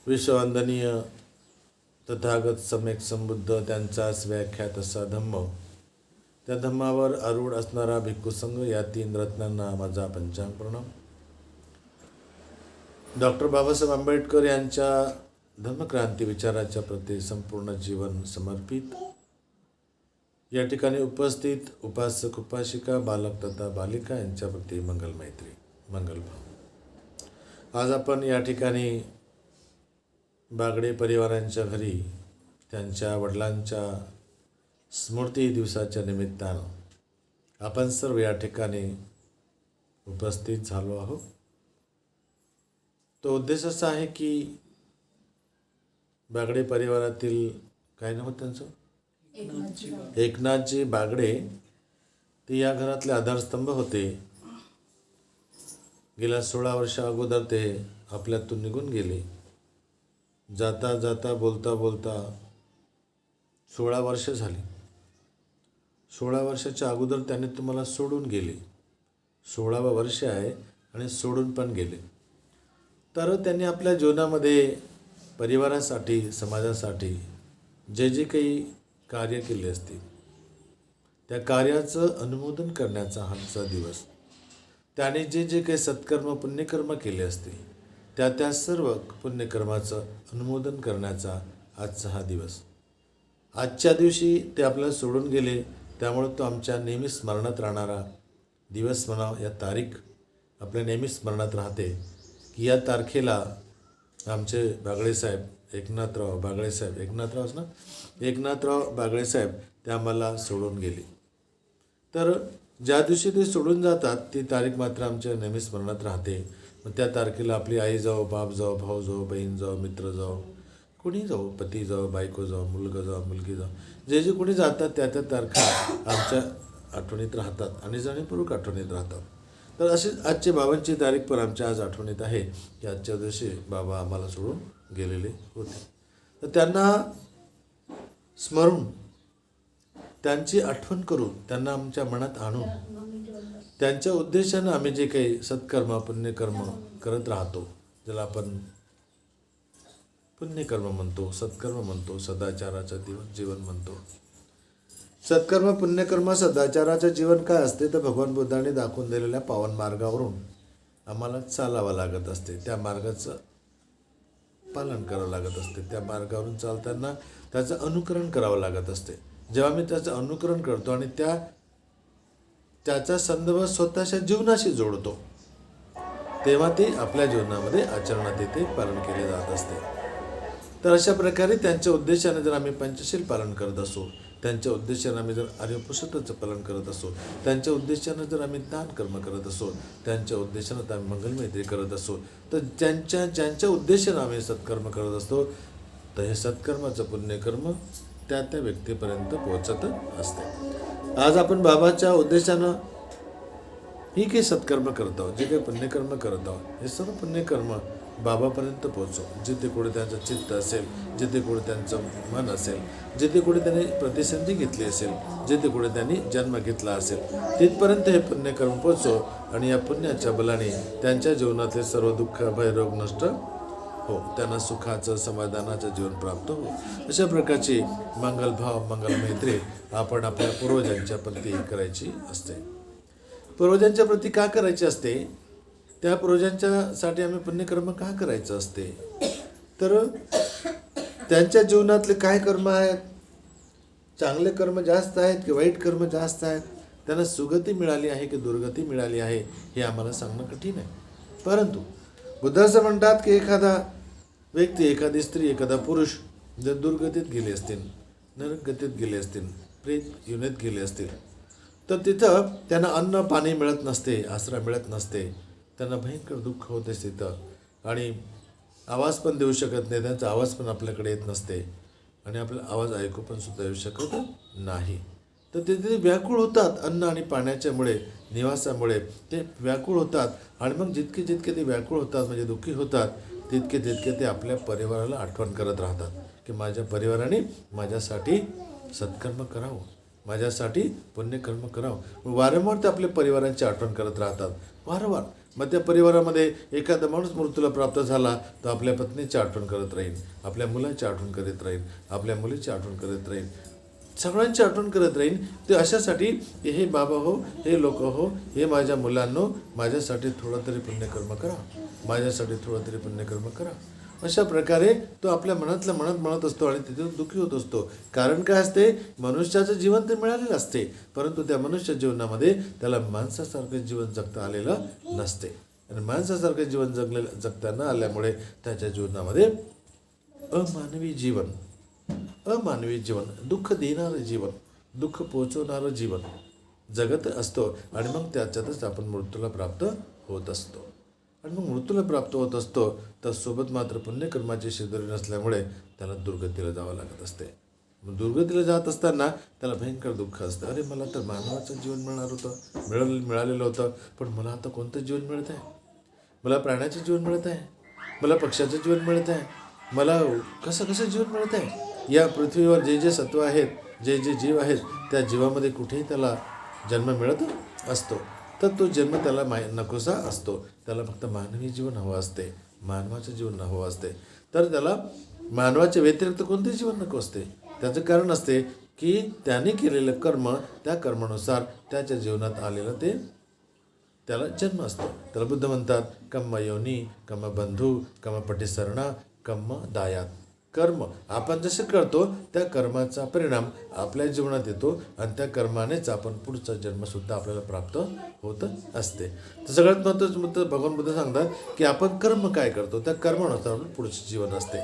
विश्ववंदनीय तथागत सम्यक संबुद्ध त्यांचाच व्याख्यात असा धम्म, त्या धम्मावर आरूढ असणारा भिक्खू संघ या 3 रत्नांना माझा पंचांग प्रणाम. डॉक्टर बाबासाहेब आंबेडकर यांच्या धम्मक्रांती विचाराच्या प्रती संपूर्ण जीवन समर्पित या ठिकाणी उपस्थित उपासक उपासिका बालक तथा बालिका यांच्या प्रती मंगल मैत्री मंगलभाव. आज आपण या ठिकाणी बागडे परिवारांच्या घरी त्यांच्या वडिलांच्या स्मृती दिवसाच्या निमित्तानं आपण सर्व या ठिकाणी उपस्थित झालो आहोत. तो उद्देश असा आहे की बागडे परिवारातील काय नाव त्यांचं, एकनाथजी बागडे, ते या घरातले आधारस्तंभ होते. गेल्या 16 वर्ष अगोदर ते आपल्यातून निघून गेले. जाता जाता बोलता बोलता 16 वर्ष झाली. 16 वर्षाच्या अगोदर त्याने तुम्हाला सोडून गेले. 16वं वर्ष आहे आणि सोडून पण गेले. तर त्यांनी आपल्या जीवनामध्ये परिवारासाठी, समाजासाठी जे जे काही कार्य केले असतील त्या कार्याचं अनुमोदन करण्याचा आजचा दिवस. त्याने जे जे काही सत्कर्म पुण्यकर्म केले असतील त्या सर्व पुण्यकर्माचं अनुमोदन करण्याचा आजचा हा दिवस. आजच्या दिवशी ते आपल्याला सोडून गेले, त्यामुळे तो आमच्या नेहमी स्मरणात राहणारा दिवस म्हणा. या तारीख आपल्या नेहमी स्मरणात राहते की या तारखेला आमचे बागडेसाहेब, एकनाथराव बागडेसाहेब, एकनाथराव बागडेसाहेब ते आम्हाला सोडून गेले. तर ज्या दिवशी ते सोडून जातात ती तारीख मात्र आमच्या नेहमी स्मरणात राहते. मग त्या तारखेला आपली आई जाओ, बाप जाओ, भाऊ जाओ, बहीण जाओ, मित्र जाओ, कोणी जाओ, पती जाओ, बायको जाओ, मुलगा जाओ, मुलगी जाओ, जे जे कोणी जातात त्या तारखा आमच्या आठवणीत राहतात आणि जाणीवपूर्वक आठवणीत राहतात. तर अशीच आजचे बाबांची तारीख पण आमच्या आज आठवणीत आहे की आजच्या दिवशी बाबा आम्हाला सोडून गेलेले होते. तर त्यांना स्मरून, त्यांची आठवण करून, त्यांना आमच्या मनात आणून, त्यांच्या उद्देशानं आम्ही जे काही सत्कर्म पुण्यकर्म करत राहतो, ज्याला आपण पुण्यकर्म म्हणतो, सत्कर्म म्हणतो, सदाचाराचं जीवन म्हणतो. सत्कर्म पुण्यकर्म सदाचाराचं जीवन काय असते तर भगवान बुद्धाने दाखवून दिलेल्या पावन मार्गावरून आम्हाला चालावं लागत असते. त्या मार्गाचं पालन करावं लागत असते. त्या मार्गावरून चालताना त्याचं अनुकरण करावं लागत असते. जेव्हा मी त्याचं अनुकरण करतो आणि त्याचा संदर्भ स्वतःच्या जीवनाशी जोडतो तेव्हा ते आपल्या जीवनामध्ये आचरणात येते, पालन केले जात असते. तर अशा प्रकारे त्यांच्या उद्देशाने जर आम्ही पंचशील पालन करत असो, त्यांच्या उद्देशाने आम्ही जर आर्यपुरुषत्वाचं पालन करत असो, त्यांच्या उद्देशानं जर आम्ही दान कर्म करत असो, त्यांच्या उद्देशानं तर आम्ही मंगलमैत्री करत असो, तर ज्यांच्या उद्देशानं आम्ही सत्कर्म करत असतो तर हे सत्कर्माचं पुण्यकर्म त्या व्यक्तीपर्यंत पोहोचत असते. आज आपण बाबाच्या उद्देशानं ही काही सत्कर्म करत आहोत, जे काही पुण्यकर्म करत आहोत, हे सर्व पुण्यकर्म बाबापर्यंत पोहोचो. जिथे कुठे त्यांचं चित्त असेल, जिथे कुठे त्यांचं मन असेल, जिथे कुठे त्यांनी प्रतिसंधी घेतली असेल, जिथे कुठे त्यांनी जन्म घेतला असेल, तिथपर्यंत हे पुण्यकर्म पोहोचो आणि या पुण्याच्या बलाने त्यांच्या जीवनातले सर्व दुःख, भय, रोग नष्ट हो, त्यांना सुखाचं, समाधानाचं जीवन प्राप्त हो. अशा प्रकारची मंगलभाव, मंगलमैत्री आपण आपल्या पूर्वजांच्या प्रती करायची असते. पूर्वजांच्या प्रती का करायची असते? त्या पूर्वजांच्यासाठी आम्ही पुण्यकर्म का करायचं असते? तर त्यांच्या जीवनातले काय कर्म आहेत, चांगले कर्म जास्त आहेत की वाईट कर्म जास्त आहेत, त्यांना सुगती मिळाली आहे की दुर्गती मिळाली आहे हे आम्हाला सांगणं कठीण आहे. परंतु बुद्ध असं म्हणतात की एखादा व्यक्ती, एखादी स्त्री, एखादा पुरुष जर दुर्गतीत गेले असतील, नरकगतीत गेले असतील, प्रेत योनीत गेले असतील, तर तिथं त्यांना अन्न पाणी मिळत नसते, आसरा मिळत नसते, त्यांना भयंकर दुःख होते तिथं, आणि आवाज पण देऊ शकत नाही, त्यांचा आवाज पण आपल्याकडे येत नसते आणि आपला आवाज ऐकू पण सुद्धा येऊ शकत नाही. तर तिथे व्याकुळ होतात. अन्न आणि पाण्याच्यामुळे, निवासामुळे ते व्याकुळ होतात. आणि मग जितके ते व्याकुळ होतात, म्हणजे दुःखी होतात, तितके ते आपल्या परिवाराला आठवण करत राहतात की माझ्या परिवाराने माझ्यासाठी सत्कर्म करावं, माझ्यासाठी पुण्यकर्म करावं. वारंवार ते आपल्या परिवारांची आठवण करत राहतात. वारंवार मग त्या परिवारामध्ये एखादा माणूस मृत्यूला प्राप्त झाला तर आपल्या पत्नीची आठवण करत राहील, आपल्या मुलाची आठवण करत राहील, आपल्या मुलीची आठवण करत राहील, सगळ्यांची आठवण करत राहील. ते अशासाठी हे बाबा हो, हे लोक हो, हे माझ्या मुलांनो, माझ्यासाठी थोडं तरी पुण्यकर्म करा, माझ्यासाठी थोडं तरी पुण्यकर्म करा. अशा प्रकारे तो आपल्या मनातलं म्हणत असतो आणि तिथून दुःखी होत असतो. कारण काय असते, मनुष्याचं जीवन तर मिळालेलं असते, परंतु त्या मनुष्य जीवनामध्ये त्याला माणसासारखं जीवन जगता आलेलं नसते. आणि माणसासारखं जीवन जगता न आल्यामुळे त्याच्या जीवनामध्ये अमानवी जीवन, दुःख देणारं जीवन, दुःख पोचवणारं जीवन जगत असतो. आणि मग त्याच्यातच आपण मृत्यूला प्राप्त होत असतो. आणि मग मृत्यूला प्राप्त होत असतो तर सोबत मात्र पुण्यकर्माची शिदोरी नसल्यामुळे त्याला दुर्गतीला जावं लागत असते. मग दुर्गतीला जात असताना त्याला भयंकर दुःख असतं. अरे मला तर मानवाचं जीवन मिळणार होतं, मिळालेलं होतं, पण मला आता कोणतं जीवन मिळत आहे? मला प्राण्याचं जीवन मिळत आहे, मला पक्ष्याचं जीवन मिळत आहे, मला कसं जीवन मिळत आहे? या पृथ्वीवर जे जे सत्व आहेत, जे जे जीव आहेत, त्या जीवामध्ये कुठेही त्याला जन्म मिळत असतो. तर तो जन्म त्याला नकोसा असतो. त्याला फक्त मानवी जीवन हवं असते, मानवाचं जीवन हवं असते. तर त्याला मानवाच्या व्यतिरिक्त कोणते जीवन नको असते. त्याचं कारण असते की त्याने केलेलं कर्म, त्या कर्मानुसार त्याच्या जीवनात आलेलं ते त्याला जन्म असतो. त्याला बुद्ध म्हणतात कर्म योनी, कर्म बंधू, कर्म पटिसरणा, कर्म दायात. कर्म आपण जसे करतो त्या कर्माचा परिणाम आपल्या जीवनात येतो आणि त्या कर्मानेच आपण पुढचा जन्मसुद्धा आपल्याला प्राप्त होत असते. तर सगळ्यात महत्त्वाचं भगवान बुद्ध सांगतात की आपण कर्म काय करतो त्या कर्मानुसार आपलं पुढचे जीवन असते.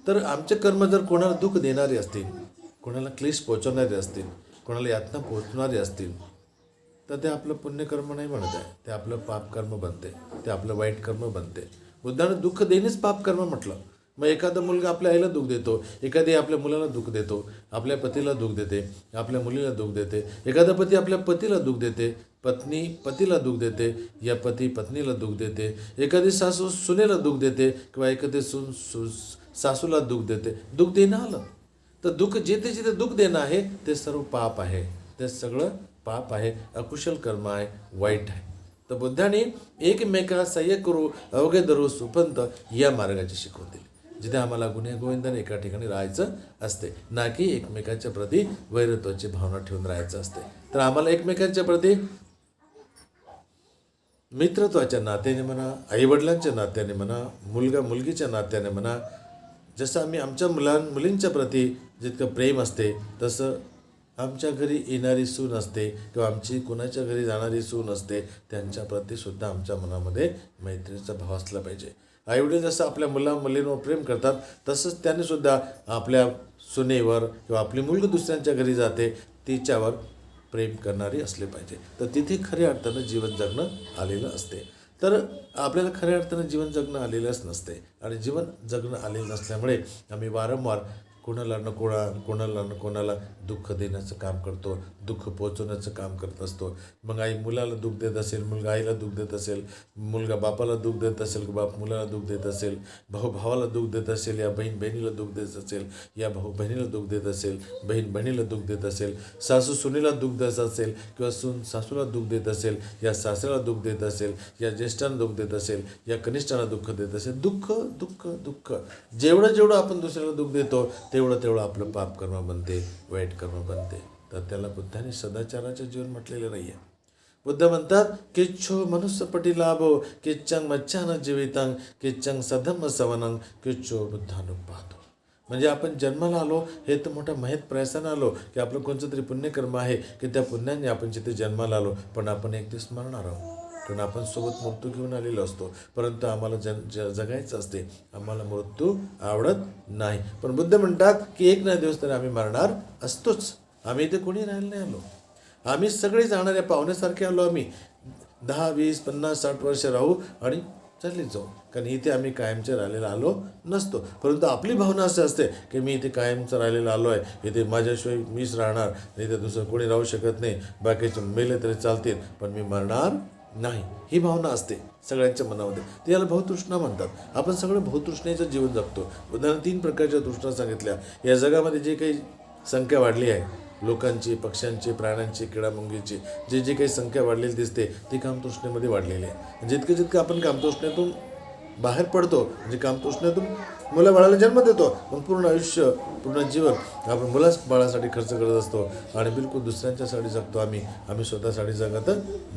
तर आमचे कर्म जर कोणाला दुःख देणारे असतील, कोणाला क्लेश पोचवणारे असतील, कोणाला यातना पोचणारे असतील, तर ते आपलं पुण्यकर्म नाही बनत आहे, ते आपलं पापकर्म बनते, ते आपलं वाईट कर्म बनते. बुद्धाने दुःख देणेच पापकर्म म्हटलं. मग एखादा मुलगा आपल्या आईला दुःख देतो, एखादी आपल्या मुलाला दुःख देतो, आपल्या पतीला दुःख देते, आपल्या मुलीला दुःख देते, एखादा पती आपल्या पतीला दुःख देते, पत्नी पतीला दुःख देते, या पती पत्नीला दुःख देते, एखादी सासू सुनेला दुःख देते किंवा एखादी सासूला दुःख देते. दुःख देणं आलं तर दुःख जिथे जिथे दुःख देणं आहे ते सर्व पाप आहे, ते सगळं पाप आहे, अकुशल कर्म आहे, वाईट आहे. तर बुद्धाने एकमेकाला सह्य करू अवघे धरू सुपंत या मार्गाची शिकवण दिली, जिथे आम्हाला गुन्हे गोविंदाने एका ठिकाणी राहायचं असते, ना की एकमेकांच्या प्रती वैरत्वाची भावना ठेवून राहायचं असते. तर आम्हाला एकमेकांच्या प्रती मित्रत्वाच्या नात्याने म्हणा, आईवडिलांच्या नात्याने म्हणा, मुलगा मुलगीच्या नात्याने म्हणा, जसं आम्ही आमच्या मुलींच्या प्रती जितकं प्रेम असते तसं आमच्या घरी येणारी सून असते किंवा आमची कुणाच्या घरी जाणारी सून असते त्यांच्या प्रतीसुद्धा आमच्या मनामध्ये मैत्रीचा भाव असला पाहिजे. आईवडील जसं आपल्या मुलींवर प्रेम करतात तसंच त्यांनी सुद्धा आपल्या सुनेवर किंवा आपली मुलगी दुसऱ्यांच्या घरी जाते तिच्यावर प्रेम करणारी असले पाहिजे. तर तिथे खऱ्या अर्थानं जीवन जगणं आलेलं असते. तर आपल्याला खऱ्या अर्थानं जीवन जगणं आलेलंच नसते आणि जीवन जगणं आलेलं नसल्यामुळे आम्ही वारंवार कोणाला न कोणाला दुःख देण्याचं काम करतो, दुःख पोचवण्याचं काम करत असतो. मग आई मुलाला दुःख देत असेल, मुलगा आईला दुःख देत असेल, मुलगा बापाला दुःख देत असेल, बाप मुलाला दुःख देत असेल, भाऊ भावाला दुःख देत असेल, या बहीण बहिणीला दुःख देत असेल, या भाऊ बहिणीला दुःख देत असेल, बहीण बहिणीला दुःख देत असेल, सासू सुनेला दुःख देत असेल किंवा सून सासूला दुःख देत असेल, या सासऱ्याला दुःख देत असेल, या ज्येष्ठांना दुःख देत असेल, या कनिष्ठांना दुःख देत असेल, दुःख दुःख दुःख जेवढं आपण दुसऱ्याला दुःख देतो तेवढं आपलं पापकर्म बनते, वाईट कर्म बनते. तर त्याला बुद्धाने सदाचाराचे जीवन म्हटलेलं नाही आहे. बुद्ध म्हणतात किच्छो मनुष्यपटी लाभो किच्चंग मच्छान जीवितं किच्चंग सधम्म सवनं किच्छो बुद्धानुपातो. म्हणजे आपण जन्माला आलो हे तर मोठा महत् प्रयासानं आलो की आपलं कोणतं तरी पुण्यकर्म आहे की त्या पुण्याने आपण जिथे जन्माला आलो, पण आपण एक दिवस मरणार आहोत. कारण आपण सोबत मृत्यू घेऊन आलेलो असतो, परंतु आम्हाला जगायचं असते, आम्हाला मृत्यू आवडत नाही. पण बुद्ध म्हणतात की एक ना दिवस तरी आम्ही मरणार असतोच. आम्ही इथे कोणी राहायला नाही आलो, आम्ही सगळे जाणाऱ्या पाहुण्यासारखे आलो. आम्ही 10, 20, 50, 60 वर्ष राहू आणि चालले जाऊ, कारण इथे आम्ही कायमचं राहिलेला आलो नसतो. परंतु आपली भावना असं असते की मी इथे कायमचं राहिलेला आलो आहे, इथे माझ्याशिवाय मीच राहणार, इथे दुसरं कोणी राहू शकत नाही, बाकीचे मेले तरी चालतील पण मी मरणार नाही, ही भावना असते सगळ्यांच्या मनामध्ये. ते याला भावतृष्णा म्हणतात. आपण सगळं भावतृष्णेचं जीवन जगतो. उदाहरण 3 प्रकारच्या तृष्णा सांगितल्या. या जगामध्ये जे काही संख्या वाढली आहे लोकांची, पक्ष्यांची, प्राण्यांची, किडामुंगीची जी जी काही संख्या वाढलेली दिसते ती कामतृष्णेमध्ये वाढलेली आहे. जितकं जितकं आपण कामतृष्णेतून बाहेर पडतो, म्हणजे कामतृष्णेतून मुलं बाळाला जन्म देतो, मग पूर्ण आयुष्य, पूर्ण जीवन आपण बाळासाठी खर्च करत असतो आणि बिलकुल दुसऱ्यांच्यासाठी जगतो. आम्ही स्वतःसाठी जगत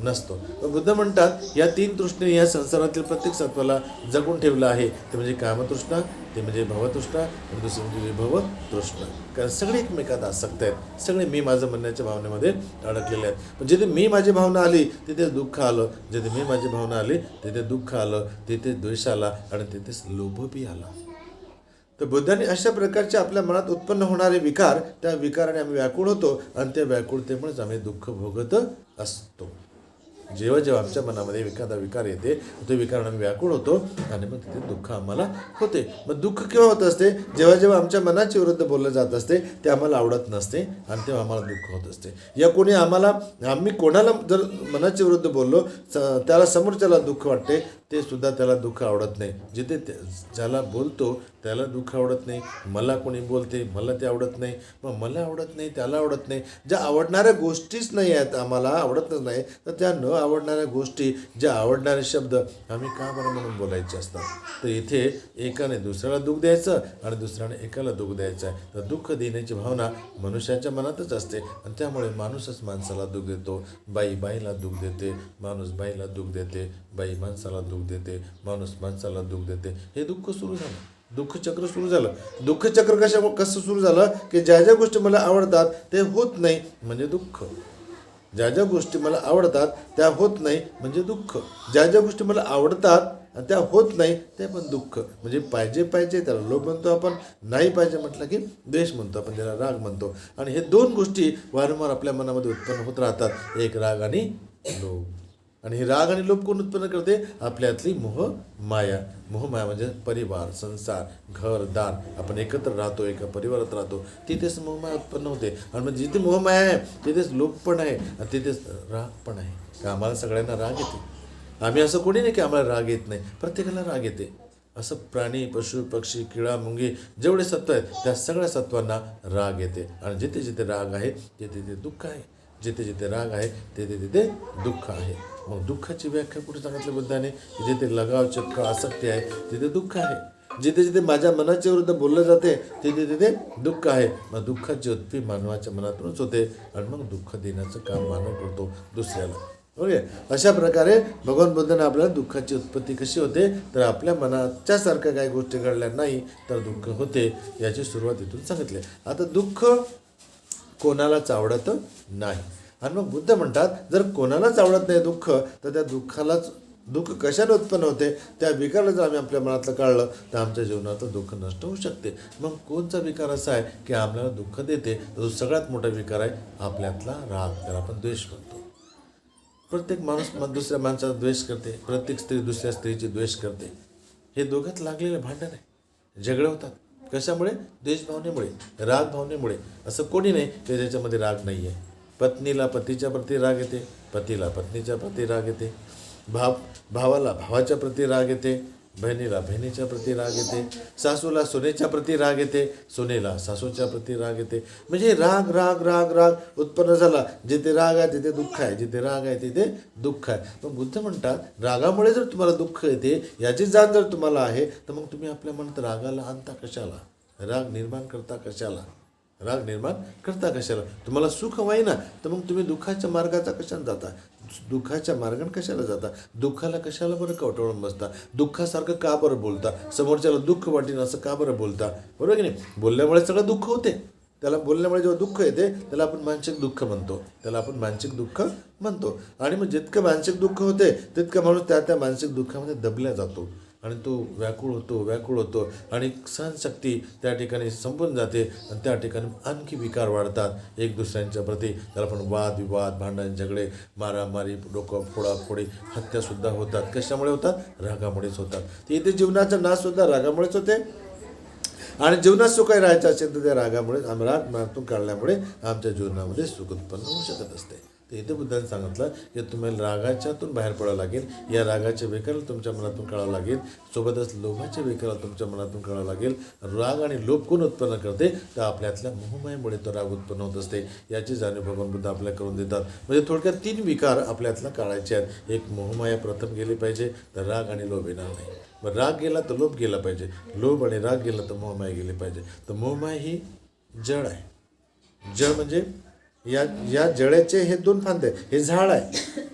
नसतो. तर बुद्ध म्हणतात या 3 तृष्णे या संसारातील प्रत्येक सत्वाला जगून ठेवलं आहे. ते म्हणजे कामतृष्णा, ते म्हणजे भवतृष्णा आणि दुसरे म्हणजे विभव तृष्णा. कारण सगळे एकमेकात आसक्त आहेत, सगळे मी माझं म्हणण्याच्या भावनेमध्ये अडकलेले आहेत. पण जिथे मी माझी भावना आली तिथे दुःख आलं, जिथे मी माझी भावना आली तिथे दुःख आलं, तिथे द्वेष आला आणि तिथेच लोभही आला. तर बुद्धांनी अशा प्रकारचे आपल्या मनात उत्पन्न होणारे विकार, त्या विकाराने आम्ही व्याकुळ होतो आणि त्या व्याकुळतेमुळेच आम्ही दुःख भोगत असतो. जेव्हा जेव्हा आमच्या मनामध्ये एखादा विकार येते तो विकाराने आम्ही व्याकुळ होतो आणि मग तिथे दुःख आम्हाला होते. मग दुःख केव्हा होत असते? जेव्हा जेव्हा आमच्या मनाच्या विरुद्ध बोललं जात असते, ते आम्हाला आवडत नसते आणि तेव्हा आम्हाला दुःख होत असते. या कोणी आम्ही कोणाला जर मनाच्या विरुद्ध बोललो त्याला समोरच्याला दुःख वाटते, ते सुद्धा त्याला दुःख आवडत नाही. जिथे ज्याला बोलतो त्याला दुःख आवडत नाही. मला कोणी बोलते मला ते आवडत नाही, मग मला आवडत नाही त्याला आवडत नाही. ज्या आवडणाऱ्या गोष्टीच नाही आहेत, आम्हाला आवडतच नाही, तर त्या न आवडणाऱ्या गोष्टी, ज्या आवडणारे शब्द आम्ही का बरं म्हणून बोलायचे असतात? तर इथे एकाने दुसऱ्याला दुःख द्यायचं आणि दुसऱ्याने एकाला दुःख द्यायचं आहे. तर दुःख देण्याची भावना मनुष्याच्या मनातच असते आणि त्यामुळे माणूसच माणसाला दुःख देतो. बाई बाईला दुःख देते, माणूस बाईला दुःख देते, बाई माणसाला दुःख देते, माणूस माणसाला दुःख देते. हे दुःख सुरू झालं, दुःखचक्र सुरू झालं. दुःखचक्र कसं सुरू झालं की ज्या ज्या गोष्टी मला आवडतात ते होत नाही म्हणजे दुःख, ज्या ज्या गोष्टी मला आवडतात त्या होत नाही म्हणजे दुःख, ज्या ज्या गोष्टी मला आवडतात आणि त्या होत नाही ते पण दुःख. म्हणजे पाहिजे त्याला लोभ म्हणतो आपण, नाही पाहिजे म्हटलं की द्वेष म्हणतो आपण, त्याला राग म्हणतो. आणि हे 2 गोष्टी वारंवार आपल्या मनामध्ये उत्पन्न होत राहतात, एक राग आणि लोभ. आणि हे राग आणि लोभ कोण उत्पन्न करते? आपल्यातली मोहमाया. मोहमाया म्हणजे परिवार, संसार, घर, दार, आपण एकत्र राहतो, एका परिवारात राहतो, तिथेच मोहमाया उत्पन्न होते. आणि मग जिथे मोहमाया आहे तिथेच लोभ पण आहे आणि तिथेच राग पण आहे. का आम्हाला सगळ्यांना राग येते? आम्ही असं कोणी नाही की आम्हाला राग येत नाही, प्रत्येकाला राग येते. असं प्राणी, पशु, पक्षी, किडा, मुंगी जेवढे सत्व आहेत त्या सगळ्या सत्वांना राग येते. आणि जिथे जिथे राग आहे तिथे तिथे दुःख आहे, जिथे जिथे राग आहे तिथे तिथे दुःख आहे. मग दुःखाची व्याख्या कुठे सांगितली बुद्धाने? जिथे लगाव, चक्क, आसक्ती आहे तिथे दुःख आहे. जिथे जिथे माझ्या मनाच्या विरुद्ध बोललं जाते तिथे तिथे दुःख आहे. मग दुःखाची उत्पत्ती मानवाच्या मनातूनच होते आणि मग दुःख देण्याचं काम मानव करतो दुसऱ्याला. ओके, अशा प्रकारे भगवान बुद्धाने आपल्याला दुःखाची उत्पत्ती कशी होते, तर आपल्या मनाच्या सारख्या काही गोष्टी घडल्या नाही तर दुःख होते, याची सुरुवात इथून सांगितली. आता दुःख कोणालाच आवडत नाही. आणि मग बुद्ध म्हणतात जर कोणालाच आवडत नाही दुःख, तर त्या दुःख कशाने उत्पन्न होते, त्या विकाराला जर आम्ही आपल्या मनातलं काढलं तर आमच्या जीवनातलं दुःख नष्ट होऊ शकते. मग कोणचा विकार असा आहे की आपल्याला दुःख देते? तो सगळ्यात मोठा विकार आहे आपल्यातला राग, त्याला आपण द्वेष म्हणतो. प्रत्येक माणूस दुसऱ्या माणसाचा द्वेष करते, प्रत्येक स्त्री दुसऱ्या स्त्रीची द्वेष करते. हे दोघात लागलेलं भांडण आहे, झगडे होतात. कशामुळे? द्वेषभावनेमुळे, राग भावनेमुळे. असं कोणी नाही की ज्याच्यामध्ये राग नाही आहे. पत्नीला पतीच्या प्रती राग येते, पतीला पत्नीच्या प्रती राग येते, भावाला भावाच्या प्रती राग येते, बहिणीला बहिणीच्या प्रती राग येते, सासूला सुनेच्या प्रती राग येते, सुनेला सासूच्या प्रती राग येते. म्हणजे राग राग राग राग उत्पन्न झाला. जिथे राग आहे तिथे दुःख आहे, जिथे राग आहे तिथे दुःख आहे. मग बुद्ध म्हणतात रागामुळे जर तुम्हाला दुःख येते याची जाण जर तुम्हाला आहे तर मग तुम्ही आपल्या मनात रागाला आणता कशाला? राग निर्माण करता कशाला? राग निर्माण करता कशाला? तुम्हाला सुख होईना तर मग तुम्ही दुःखाच्या मार्गाचा कशाला जाता? दुःखाच्या मार्गाने कशाला जाता? दुःखाला कशाला बरं कवटाळून बसता? दुःखासारखं का बरं बोलता? समोरच्याला दुःख वाटेन असं का बरं बोलता? बरोबर की नाही? बोलल्यामुळे सगळं दुःख होते. त्याला बोलल्यामुळे जेव्हा दुःख येते त्याला आपण मानसिक दुःख म्हणतो. आणि मग जितकं मानसिक दुःख होते तितकं माणूस त्या मानसिक दुःखामध्ये दबल्या जातो आणि तो व्याकुळ होतो आणि सहनशक्ती त्या ठिकाणी संपून जाते आणि त्या ठिकाणी आणखी विकार वाढतात एक दुसऱ्यांच्या प्रती. त्याला पण वादविवाद, भांडण, झगडे, मारामारी, डोकं फोडाफोडी, हत्यासुद्धा होतात. कशामुळे होतात? रागामुळेच होतात. तर इथे जीवनाचा नाशसुद्धा रागामुळेच होते. आणि जीवनात सुखाई राहायचं असेल तर त्या रागामुळे राग मनातून काढल्यामुळे आमच्या जीवनामध्ये सुख उत्पन्न होऊ शकत असते. तर इथे बुद्धांनी सांगितलं की तुम्हाला रागाच्यातून बाहेर पडावं लागेल, या रागाच्या विकाराला तुमच्या मनातून काढावं लागेल, सोबतच लोभाच्या विकाराला तुमच्या मनातून काढावं लागेल. राग आणि लोभ कोण उत्पन्न करते, तर आपल्यातल्या मोहमायेमुळे तो राग उत्पन्न होत असते. याची जाणीव भगवान बुद्ध आपल्याला करून देतात. म्हणजे थोडक्यात 3 विकार आपल्यातला काढायचे आहेत. एक मोहमाया प्रथम गेली पाहिजे, तर राग आणि लोभ येणार नाही. मग राग गेला तर लोभ गेला पाहिजे, लोभ आणि राग गेला तर मोहमाया गेली पाहिजे. तर मोहमाया ही जड आहे. जड म्हणजे या जळाचे हे 2 फांदे, हे झाड आहे.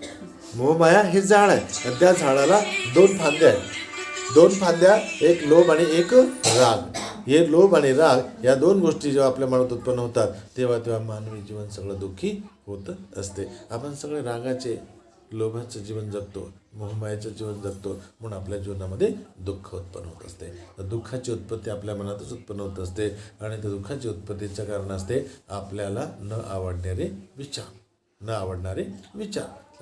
मोहमाया हे झाड आहे आणि त्या झाडाला 2 फांद्या आहेत. 2 फांद्या, एक लोभ आणि एक राग. हे लोभ आणि राग या 2 गोष्टी जेव्हा आपल्या मनात उत्पन्न होतात, तेव्हा मानवी जीवन सगळं दुःखी होत असते. आपण सगळे रागाचे, लोभाचं जीवन जगतो, मोहमायाचं जीवन जगतो, म्हणून आपल्या जीवनामध्ये दुःख उत्पन्न होत असते. तर दुःखाची उत्पत्ती आपल्या मनातच उत्पन्न होत असते आणि त्या दुःखाची उत्पत्तीचं कारण असते आपल्याला न आवडणारे विचार.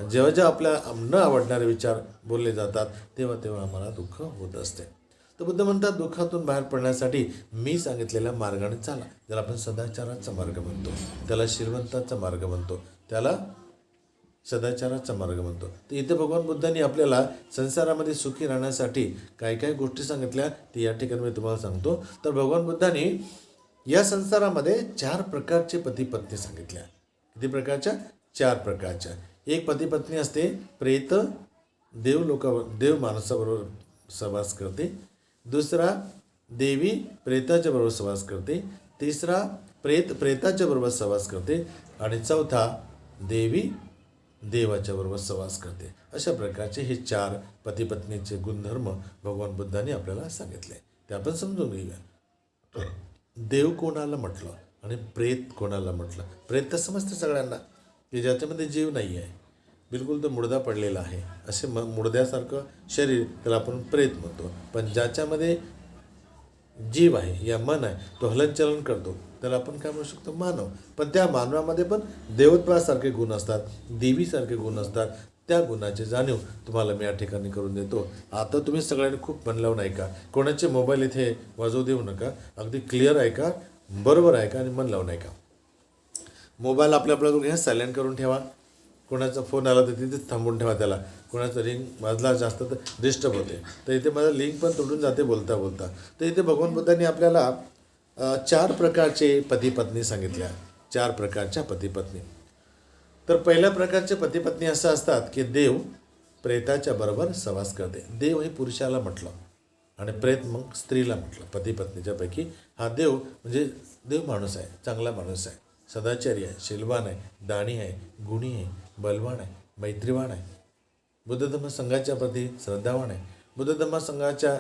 जेव्हा आपल्या न आवडणारे विचार बोलले जातात, तेव्हा आम्हाला दुःख होत असते. तर बुद्ध म्हणतात, दुःखातून बाहेर पडण्यासाठी मी सांगितलेल्या मार्गाने चाला. ज्याला आपण सदाचाराचा मार्ग म्हणतो, त्याला श्रीमंताचा मार्ग म्हणतो, त्याला सदाचाराचा मार्ग म्हणतो. तर इथे भगवान बुद्धांनी आपल्याला संसारामध्ये सुखी राहण्यासाठी काय काय गोष्टी सांगितल्या, ते या ठिकाणी मी तुम्हाला सांगतो. तर भगवान बुद्धांनी या संसारामध्ये 4 प्रकारचे पती पत्नी सांगितल्या. किती प्रकारच्या? 4 प्रकारच्या. एक पती पत्नी असते, प्रेत देव माणसाबरोबर सहवास करते. दुसरा, देवी प्रेताच्या बरोबर सहवास करते. तिसरा, प्रेताच्या बरोबर सहवास करते. आणि चौथा, देवी देवाच्या बरोबर सहवास करते. अशा प्रकारचे हे 4 पती पत्नीचे गुणधर्म भगवान बुद्धांनी आपल्याला सांगितले. ते आपण समजून घेऊया. देव कोणाला म्हटलं आणि प्रेत कोणाला म्हटलं? प्रेत तर समजते सगळ्यांना की ज्याच्यामध्ये जीव नाही आहे, बिलकुल तो मुडदा पडलेला आहे, असे मुडद्यासारखं शरीर, त्याला आपण प्रेत म्हणतो. पण ज्याच्यामध्ये जीव आहे या मन आहे, तो हलनचलन करतो, त्याला आपण काय म्हणू शकतो? मानव. पण त्या मानवामध्ये पण देवत्वासारखे गुण असतात, देवीसारखे गुण असतात. त्या गुणाची जाणीव तुम्हाला मी या ठिकाणी करून देतो. आता तुम्ही सगळ्यांनी खूप मन लावून ऐका. कोणाचे मोबाईल इथे वाजवू देऊ नका. अगदी क्लिअर ऐका, बरोबर ऐका आणि मन लावून ऐका. मोबाईल आपल्याकडून घ्या, सायलेंट करून ठेवा. कोणाचा फोन आला तर तिथेच थांबून ठेवा त्याला. कोणाचा रिंग वाजला जास्त तर डिस्टर्ब होते. तर इथे माझं लिंक पण तुटून जाते बोलता बोलता. तर इथे भगवान बुद्धांनी आपल्याला 4 प्रकारचे पती पत्नी सांगितल्या. 4 प्रकारच्या पती पत्नी. तर पहिल्या प्रकारचे पती पत्नी असं असतात की देव प्रेताच्या बरोबर सहवास करते. देव हे पुरुषाला म्हटलं आणि प्रेत मग स्त्रीला म्हटलं. पती पत्नीच्या पैकी हा देव म्हणजे देव माणूस आहे, चांगला माणूस आहे, सदाचारी आहे, शीलवान आहे, दाणी आहे, गुणी आहे, बलवान आहे, मैत्रीवान आहे, बुद्ध धम्म संघाच्या प्रती श्रद्धावान आहे. बुद्ध धम्म संघाच्या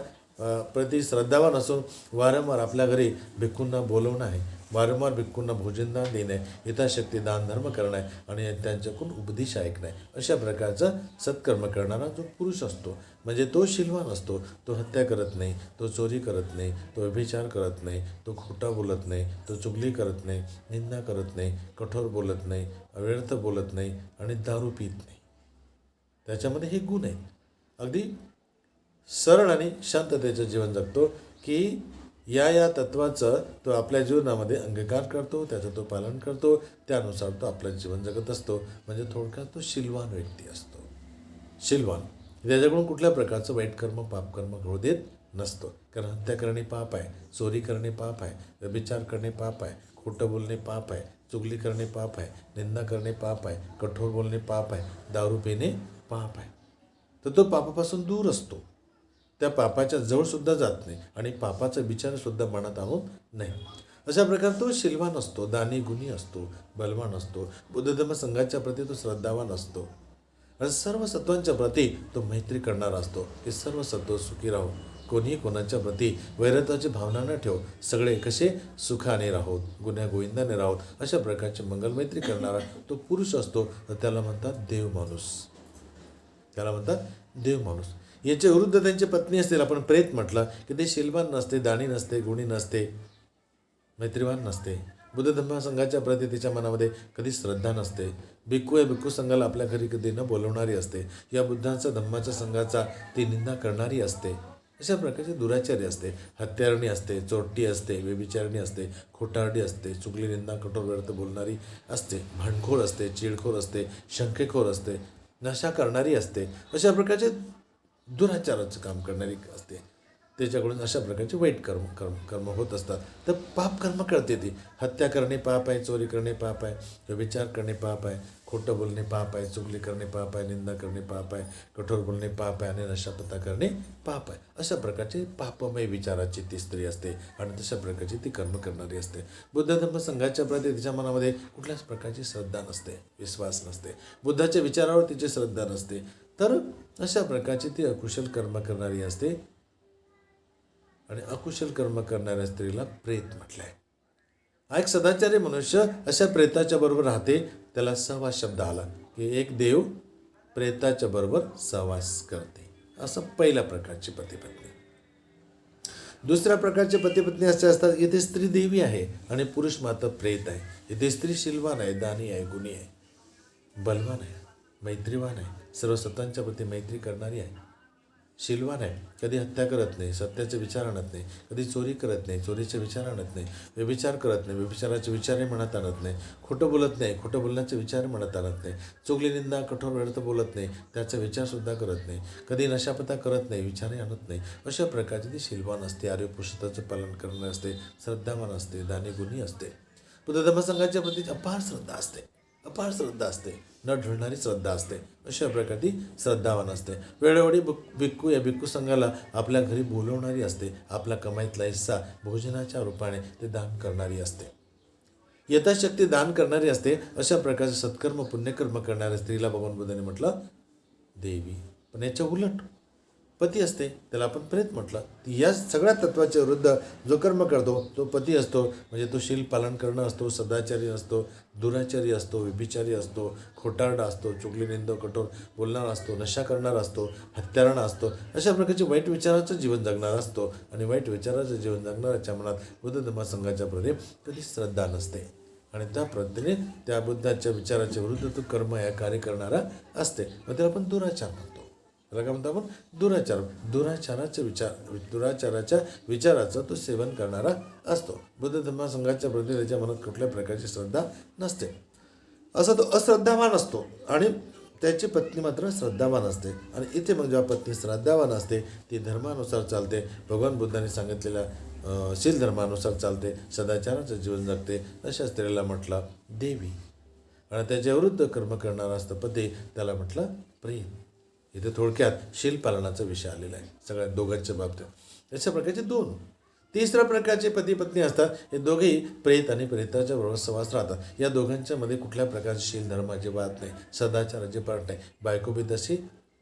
प्रति श्रद्धावान असून वारंवार आपल्या घरी भिक्खूंना बोलवणं आहे, वारंवार भिक्खूंना भोजनदान देणं आहे, यथाशक्ती दान धर्म करणं आहे आणि त्यांच्याकडून उपदेश ऐकणं आहे. अशा प्रकारचं सत्कर्म करणारा जो पुरुष असतो, म्हणजे तो शीलवान असतो. तो हत्या करत नाही, तो चोरी करत नाही, तो व्यभिचार करत नाही, तो खोटा बोलत नाही, तो चुगली करत नाही, निंदा करत नाही, कठोर बोलत नाही, अव्यर्थ बोलत नाही आणि दारू पित नाही. त्याच्यामध्ये हे गुण आहेत. अगदी सरळ आणि शांततेचं जीवन जगतो की या तत्वाचं तो आपल्या जीवनामध्ये अंगीकार करतो, त्याचं तो पालन करतो, त्यानुसार तो आपलं जीवन जगत असतो. म्हणजे थोडक्यात तो शीलवान व्यक्ती असतो. शीलवान त्याच्याकडून कुठल्या प्रकारचं वाईट कर्म, पापकर्म घडू देत नसतो. कारण हत्या करणे पाप आहे, चोरी करणे पाप आहे, व्यभिचार करणे पाप आहे, खोटं बोलणे पाप आहे, चुगली करणे पाप आहे, निंदा करणे पाप आहे, कठोर बोलणे पाप आहे, दारू पिणे पाप आहे. तर तो पापापासून दूर असतो, त्या पापाच्या जवळसुद्धा जात नाही आणि पापाचा विचारसुद्धा मनात आणत नाही. अशा प्रकारे तो शीलवान असतो, दानी गुणी असतो, बलवान असतो. बुद्ध धम्म संघाच्या प्रती तो श्रद्धावान असतो आणि सर्व सत्वांच्या प्रती तो मैत्री करणारा असतो की सर्व सत्व सुखी राहो, कोणीही कोणाच्या प्रती वैरत्वाची भावना न ठेव, सगळे कसे सुखाने राहोत, गुन्ह्या गोविंदाने राहोत, अशा प्रकारची मंगलमैत्री करणारा तो पुरुष असतो. तर त्याला म्हणतात देव माणूस. त्याला म्हणतात देव माणूस. याच्या विरुद्ध त्यांची पत्नी असतील, आपण प्रेत म्हटलं की ते शीलवान नसते, दाणी नसते, गुणी नसते, मैत्रीवान नसते. बुद्ध धम्म संघाच्या प्रती तिच्या मनामध्ये कधी श्रद्धा नसते. भिक्खू या भिक्खू संघाला आपल्या घरी कधी न बोलवणारी असते. या बुद्धांचा धम्माच्या संघाचा ती निंदा करणारी असते. अशा प्रकारचे दुराचारी असते, हत्यारणी असते, चोरटी असते, व्यभिचारिणी असते, खोटारडी असते, चुगली निंदा कठोर व्यर्थ बोलणारी असते, भांडखोर असते, चिडखोर असते, शंकेखोर असते, नशा करणारी असते. अशा प्रकारचे दुराचाराचं काम करणारी असते. त्याच्याकडून अशा प्रकारचे वाईट कर्म होत असतात. तर पाप कर्म करते ती. हत्या करणे पाप आहे, चोरी करणे पाप आहे, व्यभिचार करणे पाप आहे, खोटं बोलणे पाप आहे, चुगली करणे पाप आहे, निंदा करणे पाप आहे, कठोर बोलणे पाप आहे आणि नशापत्ता करणे पाप आहे. अशा प्रकारचे पापमय विचाराची ती स्त्री असते आणि तशा प्रकारची ती कर्म करणारी असते. बुद्ध धर्म संघाच्या प्रती तिच्या मनामध्ये कुठल्याच प्रकारची श्रद्धा नसते, विश्वास नसते, बुद्धाच्या विचारावर तिची श्रद्धा नसते. तर अशा प्रकारची ती अकुशल कर्म करणारी असते आणि अकुशल कर्म करणाऱ्या स्त्रीला प्रेत म्हटलं आहे. हा एक सदाचारी मनुष्य अशा प्रेताच्या बरोबर राहते. त्याला सहवास शब्द आला की एक देव प्रेताच्या बरोबर सहवास करते. असं पहिल्या प्रकारची पतिपत्नी. दुसऱ्या प्रकारचे पतिपत्नी असे असतात, इथे स्त्री देवी आहे आणि पुरुष मात्र प्रेत आहे. इथे स्त्री शीलवान आहे, दानी आहे, गुणी आहे, बलवान आहे, मैत्रीवान आहे, सर्व सतांच्या प्रती मैत्री करणारी आहे, शीलवान आहे, कधी हत्या करत नाही, सत्याचे विचार आणत नाही, कधी चोरी करत नाही, चोरीचे विचार आणत नाही, व्यभिचार करत नाही, व्यभिचाराचे विचारही मनात आणत नाही, खोटं बोलत नाही, खोटं बोलण्याचे विचार मनात आणत नाही, चुगली निंदा कठोर व्यर्थ बोलत नाही, त्याचा विचारसुद्धा करत नाही, कधी नशापत्ता करत नाही, विचारही आणत नाही. अशा प्रकारची ती शीलवान असते, आर्यपुरुषाचं पालन करणारी असते, श्रद्धावान असते, दानी गुणी असते. बुद्ध धर्मसंघाच्या प्रती अपार श्रद्धा असते, अपार श्रद्धा असते, न ढळणारी श्रद्धा असते. अशा प्रकारची श्रद्धावान असते. वेळोवेळी भिक्खू या भिक्खू संघाला आपल्या घरी बोलवणारी असते. आपला कमाईतला हिस्सा भोजनाच्या रूपाने ते दान करणारी असते, यथाशक्ती दान करणारी असते. अशा प्रकारचे सत्कर्म पुण्यकर्म करणाऱ्या स्त्रीला भगवान बुद्धाने म्हटलं देवी. पण याच्या उलट पती असते, त्याला आपण प्रेत म्हटलं. या सगळ्या तत्वाच्या विरुद्ध जो कर्म करतो तो पती असतो. म्हणजे तो शील पालन करणं असतो, सदाचारी असतो, दुराचारी असतो, व्यभिचारी असतो, खोटारडा असतो, चुगली निंद कठोर बोलणारा असतो, नशा करणारा असतो, हत्यारणा असतो. अशा प्रकारचे वाईट विचाराचं जीवन जगणारा असतो. आणि वाईट विचाराचं जीवन जगणाऱ्याच्या मनात बुद्ध धर्मसंघाच्या प्रती कधी श्रद्धा नसते आणि त्या पद्धतीने त्या बुद्धाच्या विचाराच्या विरुद्ध तो कर्म या कार्य करणारा असते. मग त्याला आपण दुराचार म्हणतो. त्याला काय म्हणतो आपण? दुराचार. दुराचाराच्या विचाराचं तो सेवन करणारा असतो. बुद्ध धर्मसंघाच्या प्रती त्याच्या मनात कुठल्या प्रकारची श्रद्धा नसते. असा तो अश्रद्धावान असतो आणि त्याची पत्नी मात्र श्रद्धावान असते. आणि इथे मग जेव्हा पत्नी श्रद्धावान असते, ती धर्मानुसार चालते, भगवान बुद्धांनी सांगितलेल्या शील धर्मानुसार चालते, सदाचाराचं जीवन जगते, अशा स्त्रीला म्हटलं देवी. आणि त्याच्या विरुद्ध कर्म करणारा असतं पती, त्याला म्हटलं प्रेत. इथे थोडक्यात शील पालनाचा विषय आलेला आहे सगळ्या दोघांच्या बाबतीत. अशा प्रकारचे दोन. तिसऱ्या प्रकारचे पती पत्नी असतात. हे दोघेही प्रेत आणि प्रेताच्या बरोबर सहवास राहतात. या दोघांच्या मध्ये कुठल्या प्रकारचे शील धर्माचे बात नाही, सदाचाराचे पाठ नाही. बायको बी तशी,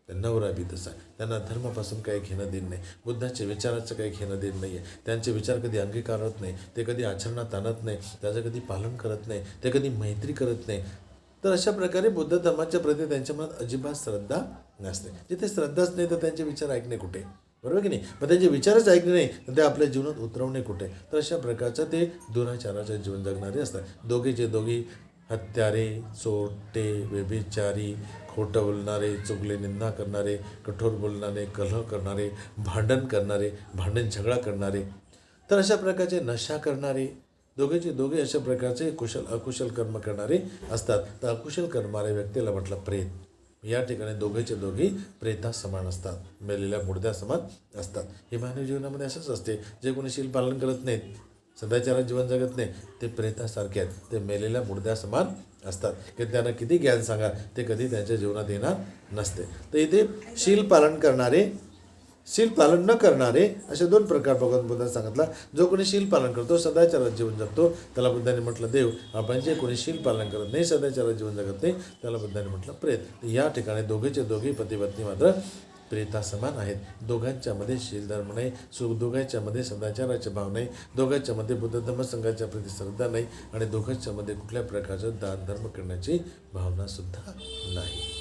नवरा बी तसा. त्यांना धर्मापासून काही घेणं देणं नाही, बुद्धाच्या विचाराचं काही घेणं देणं नाही आहे. त्यांचे विचार कधी अंगीकारत नाही, ते कधी आचरणात आणत नाही, त्याचं कधी पालन करत नाही, ते कधी मैत्री करत नाही. तर अशा प्रकारे बुद्ध धर्माच्या प्रती त्यांच्या मनात अजिबात श्रद्धा नसते. जिथे श्रद्धाच नाही तर त्यांचे विचार ऐकणे कुठे, बरोबर की नाही? मग त्यांचे विचारच ऐकणे नाही तर ते आपल्या जीवनात उतरवणे कुठे? तर अशा प्रकारचं ते दुराचाराचं जीवन जगणारे असतात. दोघीचे दोघी हत्यारे, चोरटे, व्यभिचारी, खोटं बोलणारे, चुगले निंदा करणारे, कठोर बोलणारे, कलह करणारे, भांडण करणारे, भांडण झगडा करणारे. तर अशा प्रकारचे नशा करणारे, दोघेचे दोघे अशा प्रकारचे अकुशल कर्म करणारे असतात. तर अकुशल करणाऱ्या व्यक्तीला म्हटलं प्रेत. या ठिकाणी दोघेचे दोघी प्रेता समान असतात, मेलेल्या मुर्द्या समान असतात. हे मानव जीवनामध्ये असंच असते. जे कोणी शील पालन करत नाहीत, सदाचारात जीवन जगत नाही, ते प्रेतासारखे आहेत. ते मेलेल्या मुर्द्या समान असतात की त्यांना किती ज्ञान सांगा ते कधी त्यांच्या जीवनात येणार नसते. तर इथे शील पालन करणारे, शील पालन न करणारे असे दोन प्रकार भगवान बुद्धांनी सांगितला. जो कोणी शील पालन करतो, सदाचारात जीवन जगतो, त्याला बुद्धांनी म्हटलं देव. आपण जे कोणी शील पालन करत नाही, सदाचारात जीवन जगत नाही, त्याला बुद्धांनी म्हटलं प्रेत. या ठिकाणी दोघेचे दोघी पती पत्नी मात्र प्रेता समान आहेत. दोघांच्यामध्ये शील धर्म नाही, दोघांच्यामध्ये सदाचाराचे भाव नाही, दोघांच्यामध्ये बुद्ध धर्मसंघाच्या प्रति श्रद्धा नाही आणि दोघांच्यामध्ये कुठल्या प्रकारचं दान धर्म करण्याची भावना सुद्धा नाही.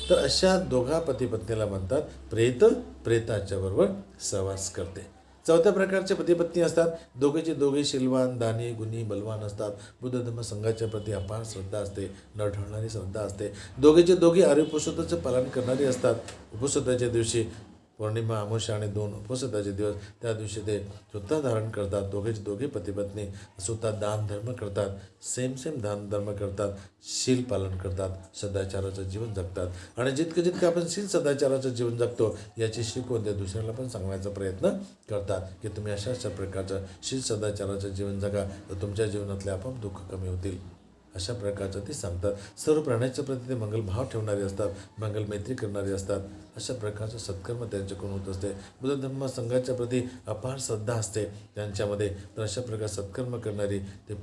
तर अशा दोघा पती पत्नीला म्हणतात प्रेत, प्रेताच्या बरोबर सहवास करते. चौथ्या प्रकारचे पती पत्नी असतात. दोघेचे दोघे शीलवान, दानी, गुणी, बलवान असतात. बुद्ध धर्म संघाच्या प्रती अपार श्रद्धा असते, न ढळणारी श्रद्धा असते. दोघेचे दोघे आर्यपुरुषोत्तमाचं पालन करणारी असतात. उपसुद्धाच्या दिवशी पौर्णिमा, अमावस्या आणि 2 उपवासाचे दिवस, त्या दिवशी ते सुद्धा धारण करतात. दोघे पती पत्नी सुद्धा दान धर्म करतात, सेम दान धर्म करतात, शील पालन करतात, सदाचाराचं जीवन जगतात. आणि जितकं आपण शील सदाचाराचं जीवन जगतो याची शिकवण ते दुसऱ्याला पण सांगण्याचा प्रयत्न करतात की तुम्ही अशा प्रकारचं शील सदाचाराचं जीवन जगा, तर तुमच्या जीवनातले आपोआप दुःख कमी होतील. अशा प्रकारचं ते सांगतात. सर्व प्राण्याच्या प्रती ते मंगल भाव ठेवणारे असतात, मंगल मैत्री करणारे असतात. अशा प्रकारचं सत्कर्म त्यांच्याकडून होत असते. बुद्ध धर्म संघाच्या प्रती अपार श्रद्धा असते त्यांच्यामध्ये. तर अशा प्रकारे सत्कर्म करणारी ते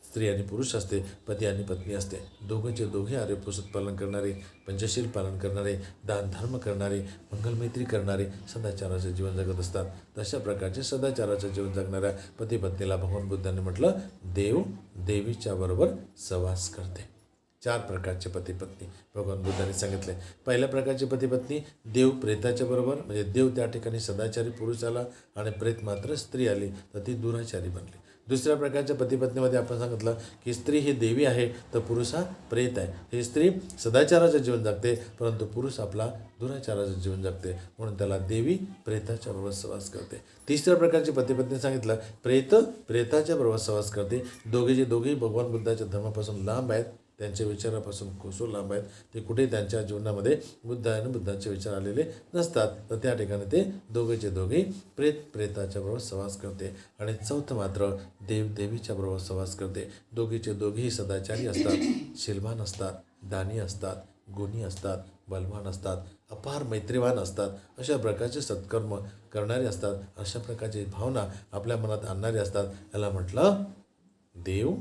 स्त्री आणि पुरुष असते, पती आणि पत्नी असते. दोघे आर्यपुरुषात पालन करणारे, पंचशील पालन करणारे, दान धर्म करणारे, मंगलमैत्री करणारे, सदाचाराचे जीवन जगत असतात. तशा प्रकारचे सदाचाराचे जीवन जगणाऱ्या पती पत्नीला भगवान बुद्धांनी म्हटलं देव देवीच्या बरोबर सहवास करते. 4 प्रकारचे पती पत्नी भगवान बुद्धांनी सांगितले. पहिल्या प्रकारचे पती पत्नी देव प्रेताच्या बरोबर, म्हणजे देव त्या ठिकाणी सदाचारी पुरुष आला आणि प्रेत मात्र स्त्री आली तर ती दुराचारी बनली. दुसऱ्या प्रकारच्या पती पत्नीमध्ये आपण सांगितलं की स्त्री ही देवी आहे तर पुरुष हा प्रेत आहे. ही स्त्री सदाचाराचं जीवन जगते परंतु पुरुष आपला दुराचाराचं जीवन जगते, म्हणून त्याला देवी प्रेताच्या बरोबर सहवास करते. तिसऱ्या प्रकारची पती पत्नी सांगितलं प्रेताच्या बरोबर सहवास करते. दोघेही भगवान बुद्धाच्या धर्मापासून लांब आहेत, त्यांच्या विचारापासून कोसो लांब आहेत. ते कुठे त्यांच्या जीवनामध्ये बुद्धाचे विचार आलेले नसतात. तर त्या ठिकाणी ते दोघे प्रेताच्या बरोबर सहवास करते. आणि चौथं मात्र देवीच्या बरोबर सहवास करते. दोघेही सदाचारी असतात, शीलवान असतात, दानी असतात, गुणी असतात, बलवान असतात, अपार मैत्रीवान असतात. अशा प्रकारचे सत्कर्म करणारे असतात. अशा प्रकारची भावना आपल्या मनात आणणारे असतात. याला म्हटलं देव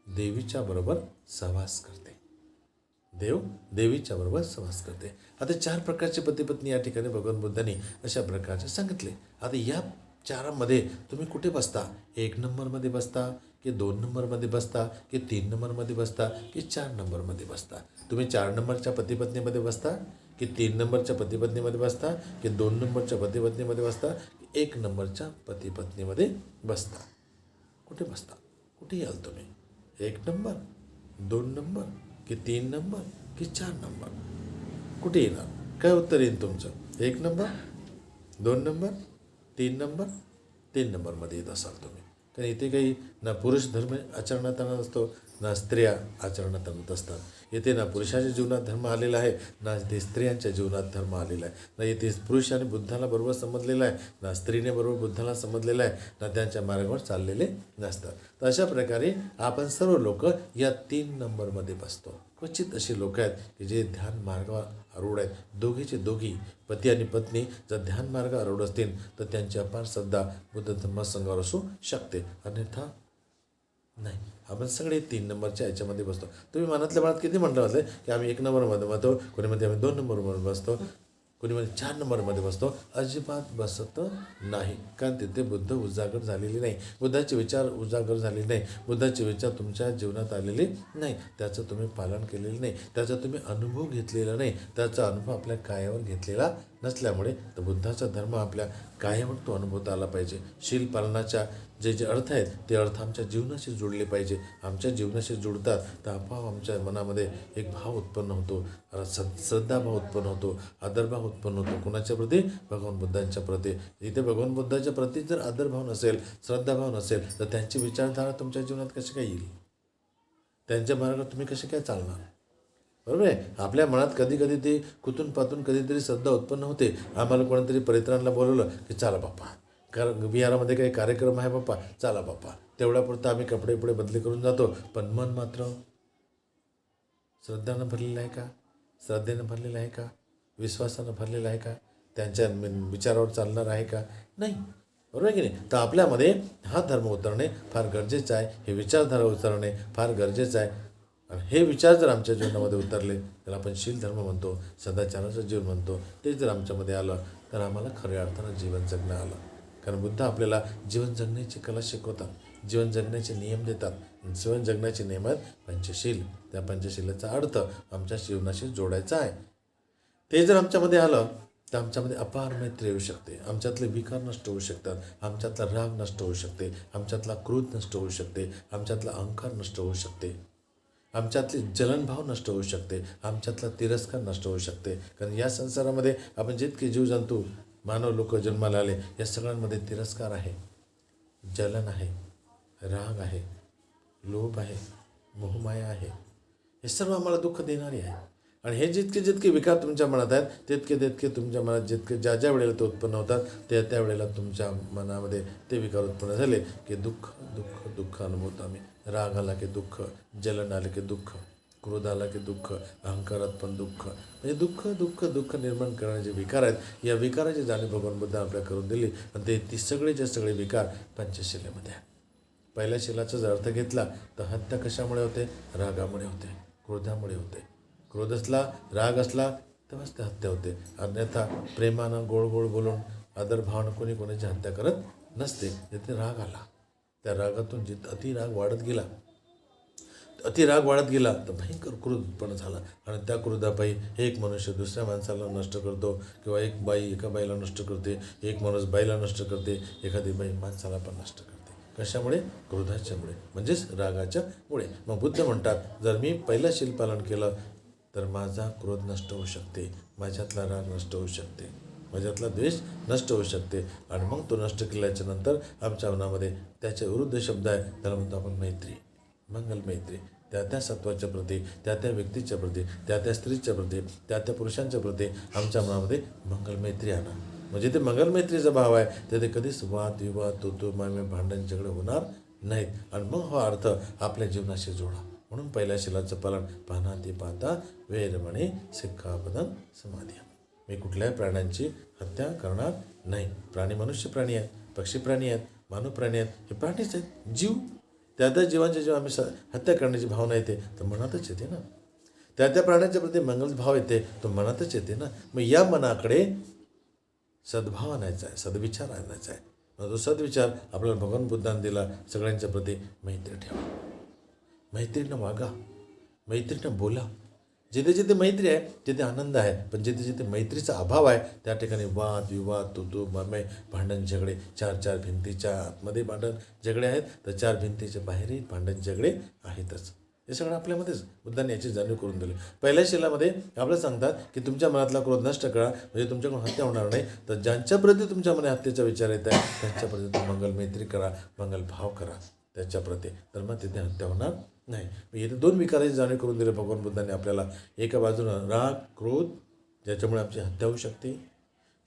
देवीच्या बरोबर सहवास करते. देव देवीच्या बरोबर सहवास करते. आता 4 प्रकारचे पती पत्नी या ठिकाणी भगवान बुद्धांनी अशा प्रकारचे सांगितले. आता या 4मध्ये तुम्ही कुठे बसता? 1 नंबरमध्ये बसता की 2 नंबरमध्ये बसता की 3 नंबरमध्ये बसता की 4 नंबरमध्ये बसता? तुम्ही 4 नंबरच्या पती पत्नीमध्ये बसता की 3 नंबरच्या पती पत्नीमध्ये बसता की 2 नंबरच्या पती पत्नीमध्ये बसता की 1 नंबरच्या पती पत्नीमध्ये बसता? कुठे बसता? कुठे याल तुम्ही? 1 नंबर, 2 नंबर की 3 नंबर की 4 नंबर? कुठे येणार? काय उत्तर येईल तुमचं? 1 नंबर, 2 नंबर, 3 नंबर? 3 नंबरमध्ये येत असाल तुम्ही. कारण इथे काही ना पुरुष धर्म आचरणात आणत असतो ना स्त्रिया आचरणात आणत असतात. येथे ना पुरुषाच्या जीवनात धर्म आलेला आहे ना इथे स्त्रियांच्या जीवनात धर्म आलेला आहे. ना इथे पुरुष आणि बुद्धाला बरोबर समजलेला आहे ना स्त्रीने बरोबर बुद्धाला समजलेलं आहे ना त्यांच्या मार्गावर चाललेले नसतात. तर अशा प्रकारे आपण सर्व लोक या 3 नंबरमध्ये बसतो. क्वचित अशी लोक आहेत की जे ध्यान मार्गावर आरूढ आहेत. दोघी पती आणि पत्नी जर ध्यान मार्ग आरूढ असतील तर त्यांची अपार श्रद्धा बुद्ध धर्मसंघावर असू शकते, अन्यथा नाही. आपण सगळे 3 नंबरच्या याच्यामध्ये बसतो. तुम्ही मनातल्या मनात किती म्हणलं होतं की आम्ही 1 नंबरमध्ये बसतो, कोणी मध्ये आम्ही 2 नंबरमध्ये बसतो, कोणी मध्ये 4 नंबरमध्ये बसतो. अजिबात बसत नाही. कारण तिथे बुद्ध उजागर झालेली नाही, बुद्धाचे विचार उजागर झालेले नाही, बुद्धाचे विचार तुमच्या जीवनात आलेले नाही, त्याचं तुम्ही पालन केलेलं नाही, त्याचा तुम्ही अनुभव घेतलेला नाही, त्याचा अनुभव आपल्या कायावर घेतलेला नसल्यामुळे तर बुद्धाचा धर्म आपल्या कायावर तो अनुभवता आला पाहिजे. शील पालनाच्या जे अर्थ आहेत ते अर्थ आमच्या जीवनाशी जोडले पाहिजे. आमच्या जीवनाशी जुडतात तर आपोआप आमच्या मनामध्ये एक भाव उत्पन्न होतो, श्रद्धाभाव उत्पन्न होतो, आदरभाव उत्पन्न होतो. कोणाच्या प्रती? भगवान बुद्धांच्या प्रती. इथे भगवान बुद्धाच्या प्रती जर आदरभाव नसेल, श्रद्धाभाव नसेल तर त्यांची विचारधारा तुमच्या जीवनात कशी काय येईल? त्यांच्या मार्गावर तुम्ही कसे काय चालणार? बरोबर आहे. आपल्या मनात कधी ते कुतून पातून कधीतरी श्रद्धा उत्पन्न होते. आम्हाला कोणीतरी परित्राणाला बोलवलं की चला बाप्पा, कारण विहारामध्ये काही कार्यक्रम आहे बाप्पा, चला बाप्पा, तेवढ्यापुरतं आम्ही कपडे बदली करून जातो. पण मन मात्र श्रद्धानं भरलेलं आहे का? श्रद्धेनं भरलेलं आहे का? विश्वासानं भरलेलं आहे का? त्यांच्या विचारावर चालणार आहे का? नाही. बरोबर आहे की नाही? तर आपल्यामध्ये हा धर्म उतरणे फार गरजेचं आहे. हे विचारधारा उतरणे फार गरजेचं आहे. आणि हे विचार जर आमच्या जीवनामध्ये उतरले तर आपण शील धर्म म्हणतो, सदाचाराचं जीवन म्हणतो, ते जर आमच्यामध्ये आलं तर आम्हाला खऱ्या अर्थानं जीवन जगणं आलं. कारण बुद्ध आपल्याला जीवन जगण्याची कला शिकवतात, जीवन जगण्याचे नियम देतात. जीवन जगण्याचे नियम आहेत पंचशील. त्या पंचशीलाचा अर्थ आमच्या जीवनाशी जोडायचा आहे. ते जर आमच्यामध्ये आलं तर आमच्यामध्ये अपार मैत्री येऊ शकते, आमच्यातले विकार नष्ट होऊ शकतात, आमच्यातला राग नष्ट होऊ शकते, आमच्यातला क्रोध नष्ट होऊ शकते, आमच्यातला अहंकार नष्ट होऊ शकते, आमच्यातले जलनभाव नष्ट होऊ शकते, आमच्यातला तिरस्कार नष्ट होऊ शकते. कारण या संसारामध्ये आपण जितके जीवजंतू मानव लोक जन्माला आले, या सगळ्यांमध्ये तिरस्कार आहे, जलन आहे, राग आहे, लोभ आहे, मोहमाया आहे. हे सर्व आम्हाला दुःख देणारे आहे. आणि हे जितके जितके विकार तुमच्या मनात आहेत तितके तितके तुमच्या मनात जितके ज्या ज्या वेळेला ते उत्पन्न होतात त्या वेळेला तुमच्या मनामध्ये ते विकार उत्पन्न झाले की दुःख दुःख दुःख अनुभवतो आम्ही. राग आला की दुःख, जलन आलं की दुःख, क्रोध आला की दुःख, अहंकारात पण दुःख. म्हणजे दुःख दुःख दुःख निर्माण करणारे जे विकार आहेत, या विकाराची जाणीव भगवान बुद्ध आपल्याला करून दिली. आणि ते सगळेचे सगळे विकार पंचशिलेमध्ये आहे. पहिल्या शिलाचा जर अर्थ घेतला तर हत्या कशामुळे होते? रागामुळे होते, क्रोधामुळे होते. क्रोध असला, राग असला तेव्हाच ते हत्या होते. अन्यथा प्रेमानं गोड गोड बोलून आदरभावानं कोणी कोणाची हत्या करत नसते. जिथे राग आला, त्या रागातून अति राग वाढत गेला, अति राग वाढत गेला तर भयंकर क्रोध उत्पन्न झाला. आणि त्या क्रोधापायी एक मनुष्य दुसऱ्या माणसाला नष्ट करतो, किंवा एक बाई एका बाईला नष्ट करते, एक माणूस बाईला नष्ट करते, एखादी बाई माणसाला पण नष्ट करते. कशामुळे? क्रोधाच्यामुळे, म्हणजेच रागाच्या मुळे. मग बुद्ध म्हणतात, जर मी पहिलं शील पालन केलं तर माझा क्रोध नष्ट होऊ शकते, माझ्यातला राग नष्ट होऊ शकते, माझ्यातला द्वेष नष्ट होऊ शकते. आणि मग तो नष्ट केल्याच्या नंतर आमच्या मनामध्ये त्याच्या विरुद्ध शब्द आहे, त्याला म्हणतो आपण मैत्री, मंगल मैत्री. त्या सत्वाच्या प्रती, त्या व्यक्तीच्या प्रती, त्या स्त्रीच्या प्रती, त्या पुरुषांच्या प्रती आमच्या मनामध्ये मंगल मैत्री आणा. म्हणजे ते मंगल मैत्रीचा भाव आहे, ते कधीच वाद विवाद तू मामे भांडण झगडे होणार नाहीत. आणि मग हा अर्थ आपल्या जीवनाशी जोडा. म्हणून पहिल्या शिलाचं पालन, पाहनाती पाहता वेरमणे सिक्खापदं समाधी. मी कुठल्याही प्राण्यांची हत्या करणार नाही. प्राणी मनुष्य प्राणी आहेत, पक्षी प्राणी आहेत, मानव प्राणी आहेत, हे प्राणीच आहेत, जीव. त्या जीवांच्या जेव्हा आम्ही हत्या करण्याची भावना येते तर मनातच येते ना. त्या प्राण्याच्या प्रती मंगल भाव येते तो मनातच येते ना. मग या मनाकडे सद्भाव आणायचा आहे, सद्विचार आणायचा आहे. मग तो सद्विचार आपल्याला भगवान बुद्धांनी दिला. सगळ्यांच्या प्रती मैत्री ठेवा, मैत्रीनं वागा, मैत्रीनं बोला. जिथे जिथे मैत्री आहे तिथे आनंद आहे, पण जिथे जिथे मैत्रीचा अभाव आहे त्या ठिकाणी वाद विवाद तू मामे भांडण झगडे. चार भिंतीच्या आतमध्ये भांडण झगडे आहेत, तर चार भिंतीच्या बाहेरही भांडण झगडे आहेतच. हे सगळं आपल्यामध्येच बुद्धांनी याची जाणीव करून दिली. पहिल्या शिलामध्ये आपल्याला सांगतात की तुमच्या मनातला क्रोध नष्ट करा, म्हणजे तुमच्याकडून हत्या होणार नाही. तर ज्यांच्या प्रती तुमच्या मनात हत्येचा विचार येत आहे त्यांच्या प्रती तुम्ही मंगल मैत्री करा, मंगल भाव करा त्याच्या प्रती, तर मग तिथे हत्या होणार नाही. इथे दोन विकाराची जाणीव करून दिले भगवान बुद्धांनी आपल्याला. एका बाजूनं राग क्रोध ज्याच्यामुळे आमची हत्या होऊ शकते,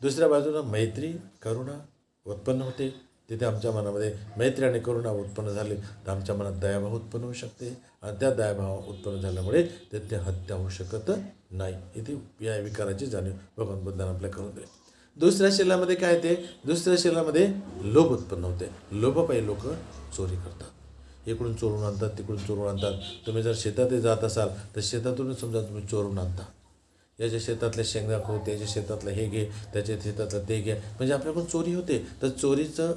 दुसऱ्या बाजूनं मैत्री करुणा उत्पन्न होते. तिथे आमच्या मनामध्ये मैत्री आणि करुणा उत्पन्न झाली तर आमच्या मनात दयाभाव उत्पन्न होऊ शकते, आणि त्या दयाभाव उत्पन्न झाल्यामुळे तिथे हत्या होऊ शकत नाही. इथे या विकाराची जाणीव भगवान बुद्धांनी आपल्याला करून दिली. दुसऱ्या शिलामध्ये काय ते? दुसऱ्या शिलामध्ये लोभ उत्पन्न होते. लोभापायी लोक चोरी करतात, इकडून चोरून आणतात, तिकडून चोरून आणतात. तुम्ही जर शेतातही जात असाल तर शेतातूनच समजा तुम्ही चोरून आणता. याच्या शेतातल्या शेंगा खो, त्याच्या शेतातलं हे घे, त्याच्या शेतातलं ते घे, म्हणजे आपल्याकडून चोरी होते. तर चोरीचं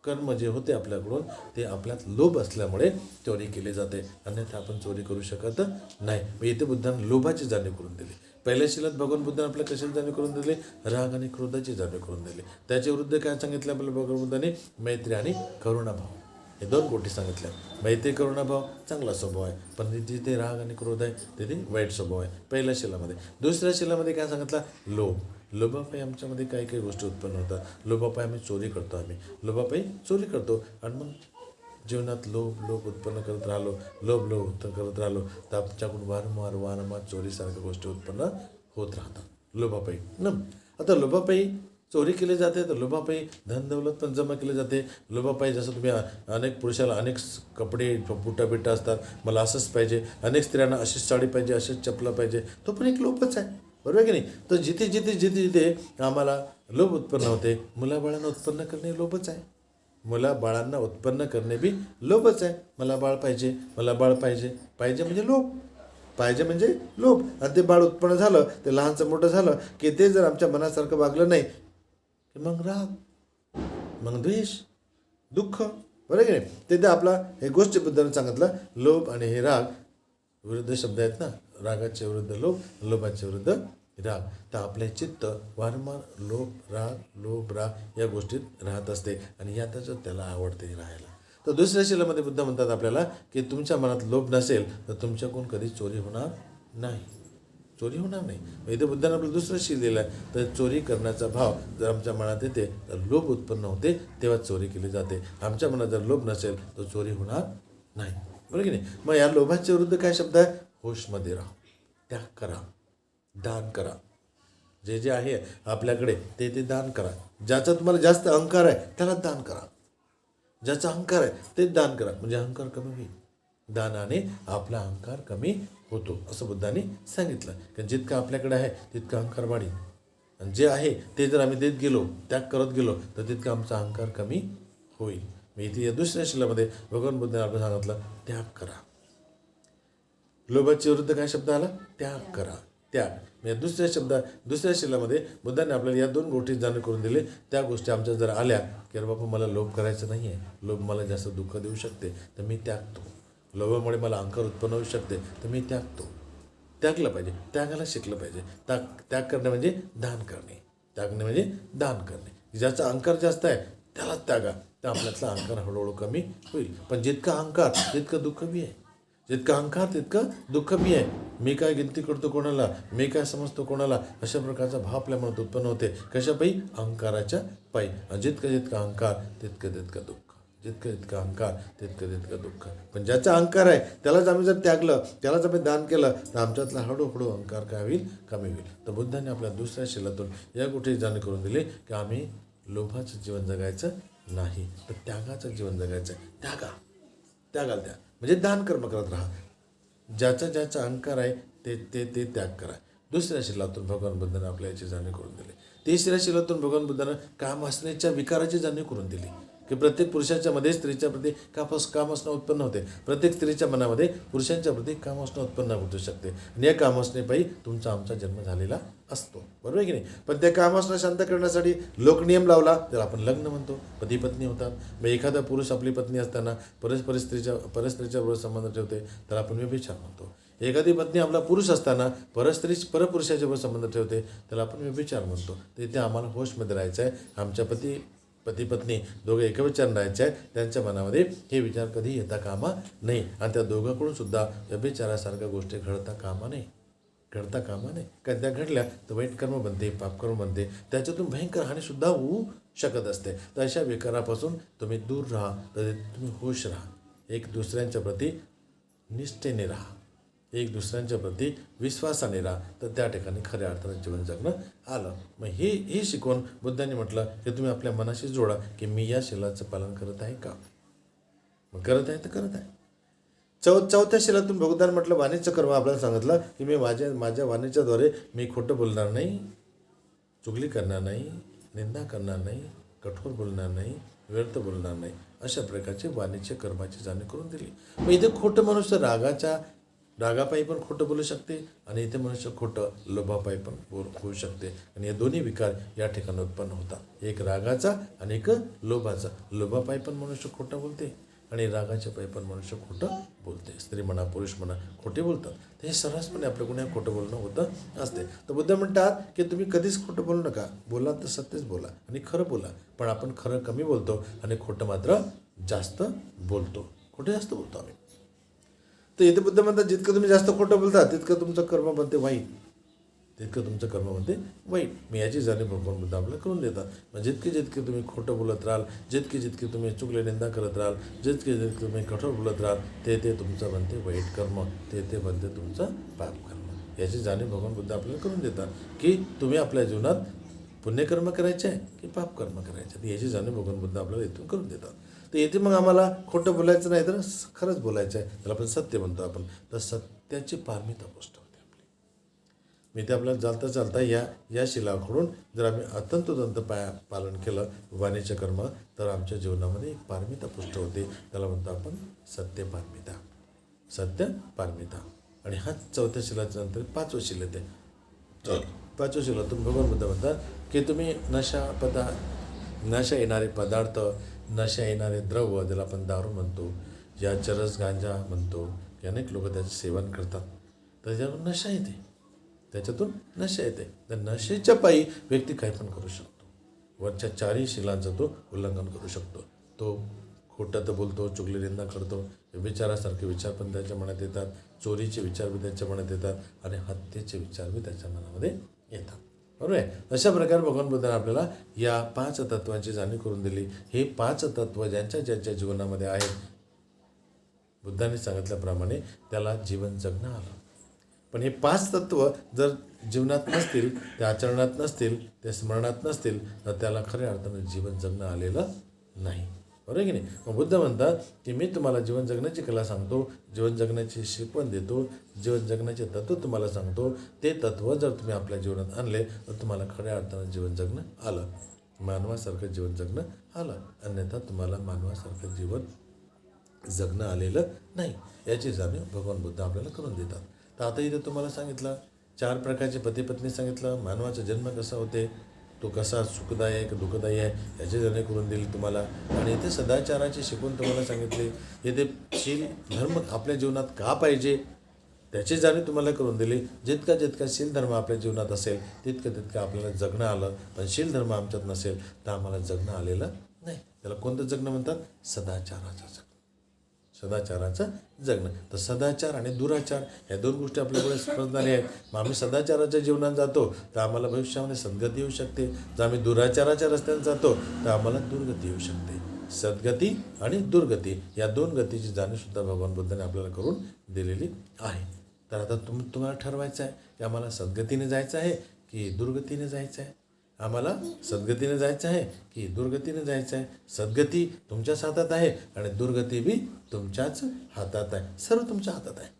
कर्म जे होते आपल्याकडून ते आपल्यात लोभ असल्यामुळे चोरी केली जाते, अन्यथा आपण चोरी करू शकत नाही. मग इथे बुद्धांनी लोभाची जाणीव करून दिली. पहिल्या शिलात भगवान बुद्धांनी आपल्याला कशाची जाणीव करून दिली? राग आणि क्रोधाची जाणीव करून दिली. त्याच्या विरुद्ध काय सांगितलं आपल्याला भगवान बुद्धांनी? मैत्री आणि करुणाभाव, हे दोन गोष्टी सांगितल्या. मैत्री करुणाभाव चांगला स्वभाव आहे, पण जिथे राग आणि क्रोध आहे तिथे वाईट स्वभाव आहे पहिल्या शिलामध्ये. दुसऱ्या शिलामध्ये काय सांगितलं? लोभ. लोभापायी आमच्यामध्ये काही काही गोष्टी उत्पन्न होतात. लोभापायी आम्ही चोरी करतो, लोभापायी चोरी करतो. आणि मग जीवनात लोभ उत्पन्न करत राहिलो, लोभ उत्पन्न करत राहिलो तर आमच्याकडून वारंवार चोरीसारख्या गोष्टी उत्पन्न होत राहतात लोभापायी ना. आता लोभापायी चोरी केली जाते, तर लोभापायी धन दौलत पण जमा केली जाते. लोभापायी जसं तुम्ही अनेक पुरुषाला अनेक कपडे बुटा असतात, मला असंच पाहिजे, अनेक स्त्रियांना अशीच साडी पाहिजे, अशीच चपला पाहिजे, तो पण एक लोभच आहे, बरोबर की नाही? तर जिथे आम्हाला लोभ उत्पन्न होते, मुलाबाळांना उत्पन्न करणे लोभच आहे. मुलाबाळांना उत्पन्न करणे बी लोभच आहे. मला बाळ पाहिजे, मला बाळ पाहिजे, पाहिजे म्हणजे लोभ, पाहिजे म्हणजे लोभ. आणि ते बाळ उत्पन्न झालं, ते लहानचं मोठं झालं की ते जर आमच्या मनासारखं वागलं नाही की मग राग, मग द्वेष, दुःख, बरं की नाही? ते आपला हे गोष्टी बुद्धाने सांगितलं. लोभ आणि हे राग विरुद्ध शब्द आहेत ना. रागाच्या विरुद्ध लोभ, लोभाच्या विरुद्ध राग. तर आपले चित्त वारंवार लोभ राग या गोष्टीत राहत असते, आणि यातच त्याला आवडते राहायला. तर दुसऱ्या शिलामध्ये बुद्ध म्हणतात आपल्याला की तुमच्या मनात लोभ नसेल तर तुमच्याकडून कधी चोरी होणार नाही. चोरी होणार नाही. मग इथे बुद्धाने आपलं दुसरं शील दिलं आहे. तर चोरी करण्याचा भाव जर आमच्या मनात येते तर लोभ उत्पन्न होते, तेव्हा चोरी केली जाते. आमच्या मनात जर लोभ नसेल तर चोरी होणार नाही. बरोबर की नाही. मग या लोभाच्या विरुद्ध काय शब्द आहे? होशमध्ये राहा, त्याग करा, दान करा. जे जे आहे आपल्याकडे ते ते दान करा. ज्याचा तुम्हाला जास्त अहंकार आहे त्याला दान करा. ज्याचा अहंकार आहे तेच दान करा, म्हणजे अहंकार कमी होईल. दानाने आपला अहंकार कमी होतो असं बुद्धाने सांगितलं. कारण जितकं आपल्याकडे आहे तितकं अहंकार वाढेल. आणि जे आहे ते जर आम्ही देत गेलो, त्याग करत गेलो तर तितकं आमचा अहंकार कमी होईल. मी इथे या दुसऱ्या शिलामध्ये भगवान बुद्धाने आपण सांगितलं त्याग करा. लोभाच्या विरुद्ध काय शब्द आला? त्याग करा, त्याग. म्हणजे दुसऱ्या शिलामध्ये बुद्धाने आपल्याला या 2 गोष्टी जाणीव करून दिले. त्या गोष्टी आमच्या जर आल्या की अरे बाबा मला लोभ करायचं नाही आहे, लोभ मला जास्त दुःख देऊ शकते तर मी त्यागतो. लोभामुळे मला अहंकार उत्पन्न होऊ शकते तर मी त्यागतो. त्यागलं पाहिजे, त्यागायला शिकलं पाहिजे. त्याग करणे म्हणजे दान करणे, त्यागणे म्हणजे दान करणे. ज्याचा अहंकार जास्त आहे त्यालाच त्यागा, तर आपल्यातला अहंकार हळूहळू कमी होईल. पण जितका अहंकार तितकं दुःख बी आहे, जितकं अहंकार तितकं दुःख बी आहे. मी काय गिनती करतो कोणाला, मी काय समजतो कोणाला, अशा प्रकारचा भाव आपल्या मनात उत्पन्न होते. कशा पायी? अहंकाराच्या पायी. जितका अहंकार तितकं दुःख, जितका अहंकार तितकं दुःख. पण ज्याचा अहंकार आहे त्यालाच आम्ही जर त्यागलं, त्यालाच आम्ही दान केलं तर आमच्यातला हळूहळू अहंकार काय होईल? कमी होईल. तर बुद्धाने आपल्या दुसऱ्या शिलातून या गोष्टी जाणीव करून दिली की आम्ही लोभाचं जीवन जगायचं नाही, तर त्यागाचं जीवन जगायचं. त्यागाला द्या म्हणजे दान कर्म करत राहा. ज्याचा अहंकार आहे ते त्याग करा. दुसऱ्या शिलातून भगवान बुद्धाने आपल्या याची जाणीव करून दिली. तिसऱ्या शिलातून भगवान बुद्धानं काम असण्याच्या विकाराची जाणीव करून दिली की प्रत्येक पुरुषाच्या मध्ये स्त्रीच्या प्रती काम असणं उत्पन्न होते. प्रत्येक स्त्रीच्या मनामध्ये पुरुषांच्या प्रती काम असणं उत्पन्न होऊ शकते. आणि या काम असण्यापायी तुमचा आमचा जन्म झालेला असतो. बरोबर आहे की नाही. पण त्या काम असणं शांत करण्यासाठी लोकनियम लावला तर आपण लग्न म्हणतो, पती पत्नी होतात. मग एखादा पुरुष आपली पत्नी असताना परस्त्रीच्या बरोबर संबंध ठेवते तर आपण व्यभिचार म्हणतो. एखादी पत्नी आपला पुरुष असताना परपुरुषाच्या बरोबर संबंध ठेवते तर आपण व्यभिचार म्हणतो. तर इथे आम्हाला होशमध्ये राहायचं आहे. आमच्या पती पत्नी दोघे एकविचार राहायचे आहे. त्यांच्या मनामध्ये हे विचार कधी येता कामा नाही. आणि त्या दोघांकडून सुद्धा व्यभिचारासारख्या गोष्टी घडता कामा नाही. कारण त्या घडल्या तर वाईट कर्म बनते, पापकर्म बनते. त्याच्यातून भयंकर हानीसुद्धा होऊ शकत असते. तर अशा विकारापासून तुम्ही दूर राहा, तर तुम्ही होश राहा. एक दुसऱ्यांच्या प्रती निष्ठेने राहा, एक दुसऱ्यांच्या प्रती विश्वासाने राहा, तर त्या ठिकाणी खऱ्या अर्थानं जीवन जगणं आलं. मग ही शिकवून बुद्धांनी म्हटलं की तुम्ही आपल्या मनाशी जोडा की मी या शिलाचं पालन करत आहे का? मग करत आहे तर करत आहे. चौथ्या शिलातून बुद्धांनी म्हटलं वाणीचं कर्म आपल्याला सांगितलं की मी माझ्या वाणीच्याद्वारे मी खोटं बोलणार नाही, चुगली करणार नाही, निंदा करणार नाही, कठोर बोलणार नाही, व्यर्थ बोलणार नाही. अशा प्रकारचे वाणीचे कर्माची जाणीव करून दिली. मग इथे खोटं मनुष्य रागापायी पण खोटं बोलू शकते आणि इथे मनुष्य खोटं लोभापायी पण होऊ शकते. आणि या दोन्ही विकार या ठिकाणी उत्पन्न होतात, एक रागाचा आणि एक लोभाचा. लोभापायी पण मनुष्य खोटं बोलते आणि रागाच्या पायी पण मनुष्य खोटं बोलते. स्त्री म्हणा पुरुष म्हणा खोटे बोलतात. तर हे सर्रासपणे आपल्या गुन्ह्या खोटं बोलणं होतं असते. तर बुद्ध म्हणतात की तुम्ही कधीच खोटं बोलू नका. बोला तर सत्यच बोला आणि खरं बोला. पण आपण खरं कमी बोलतो आणि खोटं मात्र जास्त बोलतो. खोटं जास्त बोलतो आम्ही. तर इथे बुद्ध म्हणतात जितकं तुम्ही जास्त खोटं बोलता तितकं तुमचं कर्म बनते वाईट. मी याची जाणीव भगवान बुद्ध आपल्याला करून देतात. मग जितके तुम्ही खोटं बोलत राहाल, जितके तुम्ही चुकले निंदा करत राहाल, जितके तुम्ही कठोर बोलत राहाल, ते तुमचं बनते वाईट कर्म, ते बनते तुमचं पाप कर्म. याची जाणीव भगवान बुद्ध आपल्याला करून देतात की तुम्ही आपल्या जीवनात पुण्यकर्म करायचे आहे की पाप कर्म करायचे. तर याची जाणीव भगवान बुद्ध आपल्याला इथून करून देतात. तर येथे मग आम्हाला खोटं बोलायचं नाही तर खरंच बोलायचं आहे. त्याला आपण सत्य म्हणतो आपण. तर सत्याची पारमिता गोष्ट होते आपली. मी ते आपल्याला चालता या शिलाकडून जर आम्ही अतंतोतंत पालन केलं वाणीचं कर्म तर आमच्या जीवनामध्ये एक पारमिता पुष्ट होते. त्याला म्हणतो आपण सत्य पारमिता. आणि हा चौथ्या शिलाच्या नंतर 5वं शिल येते. 5व्या शिलातून भगवान बुद्ध म्हणतात की तुम्ही नशा येणारे पदार्थ, नशा येणारे द्रव्य, ज्याला आपण दारू म्हणतो या चरस गांजा म्हणतो, अनेक लोक त्याचं सेवन करतात. तर त्याच्यातून नशा येते. तर नशेच्या पायी व्यक्ती काही पण करू शकतो. वरच्या 4ही शिलांचं तो उल्लंघन करू शकतो. तो खोटं तर बोलतो, चुगली निंदा करतो, विचारासारखे विचार पण त्याच्या मनात येतात, चोरीचे विचार बी त्याच्या मनात येतात आणि हत्येचे विचार बी त्याच्या मनामध्ये येतात. बरोबर आहे. अशा प्रकारे भगवान बुद्धाने आपल्याला या 5 तत्वांची जाणीव करून दिली. हे 5 तत्व ज्यांच्या जीवनामध्ये आहेत, बुद्धाने सांगितल्याप्रमाणे त्याला जीवन जगणं आलं. पण हे 5 तत्व जर जीवनात नसतील, ते आचरणात नसतील, ते स्मरणात नसतील, तर त्याला खऱ्या अर्थानं जीवन जगणं आलेलं नाही. बरोबर आहे की नाही. मग बुद्ध म्हणतात की मी तुम्हाला जीवन जगण्याची कला सांगतो, जीवन जगण्याची शिकवण देतो, जीवन जगण्याचे तत्व तुम्हाला सांगतो. ते तत्व जर तुम्ही आपल्या जीवनात आणले तर तुम्हाला खऱ्या अर्थानं जीवन जगणं आलं, मानवासारखं जीवन जगणं आलं. अन्यथा तुम्हाला मानवासारखं जीवन जगणं आलेलं नाही. याची जाणीव भगवान बुद्ध आपल्याला करून देतात. तर आता इथे तुम्हाला सांगितलं 4 प्रकारचे पती पत्नी सांगितलं, मानवाचा जन्म कसा होते, तो कसा सुखदायी आहे की दुःखदायी आहे याची जाणीव करून दिली तुम्हाला. आणि इथे सदाचाराची शिकवण तुम्हाला सांगितली. इथे शील धर्म आपल्या जीवनात का पाहिजे त्याची जाणीव तुम्हाला करून दिली. जितका शील धर्म आपल्या जीवनात असेल तितकं आपल्याला जगणं आलं. पण शील धर्म आमच्यात नसेल तर आम्हाला जगणं आलेलं नाही. त्याला कोणतं जगणं म्हणतात? सदाचाराचं जगणं. सदाचाराचं जगणं. तर सदाचार आणि दुराचार या 2 गोष्टी आपल्याकडे समजणारे आहेत. मग आम्ही सदाचाराच्या जीवनात जातो तर आम्हाला भविष्यामध्ये सद्गती येऊ शकते. जर आम्ही दुराचाराच्या रस्त्याने जातो तर आम्हाला दुर्गती येऊ शकते. सद्गती आणि दुर्गती या 2 गतीची जाणीवसुद्धा भगवान बुद्धाने आपल्याला करून दिलेली आहे. तर आता तुम्हाला ठरवायचं आहे की आम्हाला सद्गतीने जायचं आहे की दुर्गतीने जायचं आहे. आम्हाला सद्गतीने जायचं आहे की दुर्गतीने जायचं आहे. सद्गती तुमच्याच हातात आहे आणि दुर्गती बी तुमच्याच हातात आहे. सर्व तुमच्या हातात आहे.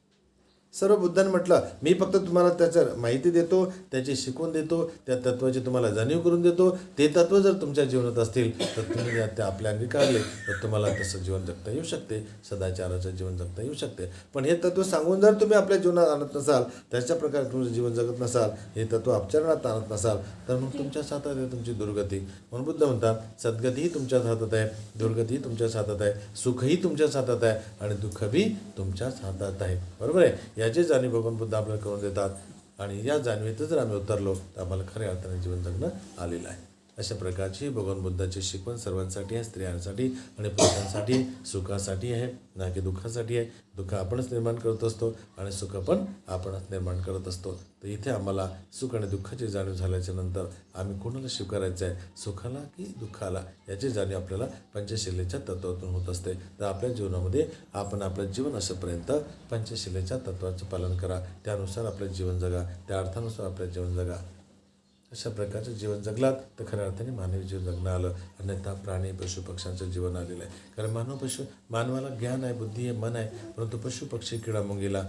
सर्व बुद्धाने म्हटलं मी फक्त तुम्हाला त्याचं माहिती देतो, त्याची शिकवण देतो, त्या तत्वाची तुम्हाला जाणीव करून देतो. ते तत्व जर तुमच्या जीवनात असतील तर तुम्ही ते आपल्या अंगीकारले तर तुम्हाला तसं जीवन जगता येऊ शकते, सदाचाराचं जीवन जगता येऊ शकते. पण हे तत्व सांगून जर तुम्ही आपल्या जीवनात आणत नसाल, त्याच्या प्रकारे तुमचं जीवन जगत नसाल, हे तत्व आचरणात आणत नसाल तर मग तुमच्याच हातात आहे तुमची दुर्गती. म्हणून बुद्ध म्हणतात सद्गतीही तुमच्याच हातात आहे, दुर्गतीही तुमच्याच हातात आहे, सुखही तुमच्याच हातात आहे आणि दुःखही तुमच्याच हातात आहे. बरोबर आहे. याची जाणीव भगवान बुद्ध आपल्याला करून देतात आणि या जाणीवेत जर आम्ही उतरलो तर आम्हाला खऱ्या अर्थाने जीवन जगणं आलेलं आहे. अशा प्रकारची भगवान बुद्धाची शिकवण सर्वांसाठी आहे, स्त्रियांसाठी आणि पुरुषांसाठी, सुखासाठी आहे ना की दुःखासाठी आहे. दुःख आपणच निर्माण करत असतो आणि सुख पण आपणच निर्माण करत असतो. तर इथे आम्हाला सुख आणि दुःखाची जाणीव झाल्याच्या नंतर आम्ही कोणाला स्वीकारायचं आहे, सुखाला की दुःखाला, याची जाणीव आपल्याला पंचशिलेच्या तत्वातून होत असते. तर आपल्या जीवनामध्ये आपण आपलं जीवन असेपर्यंत पंचशिलेच्या तत्वाचं पालन करा, त्यानुसार आपलं जीवन जगा, त्या अर्थानुसार आपलं जीवन जगा. अशा प्रकारचं जीवन जगलात तर खऱ्या अर्थाने मानवी जीवन जगणं आलं. अन्यथा प्राणी पशु पक्ष्यांचं जीवन आलेलं आहे. कारण मानवाला ज्ञान आहे, बुद्धी आहे, मन आहे, परंतु पशु पक्षी किडा मुंगीला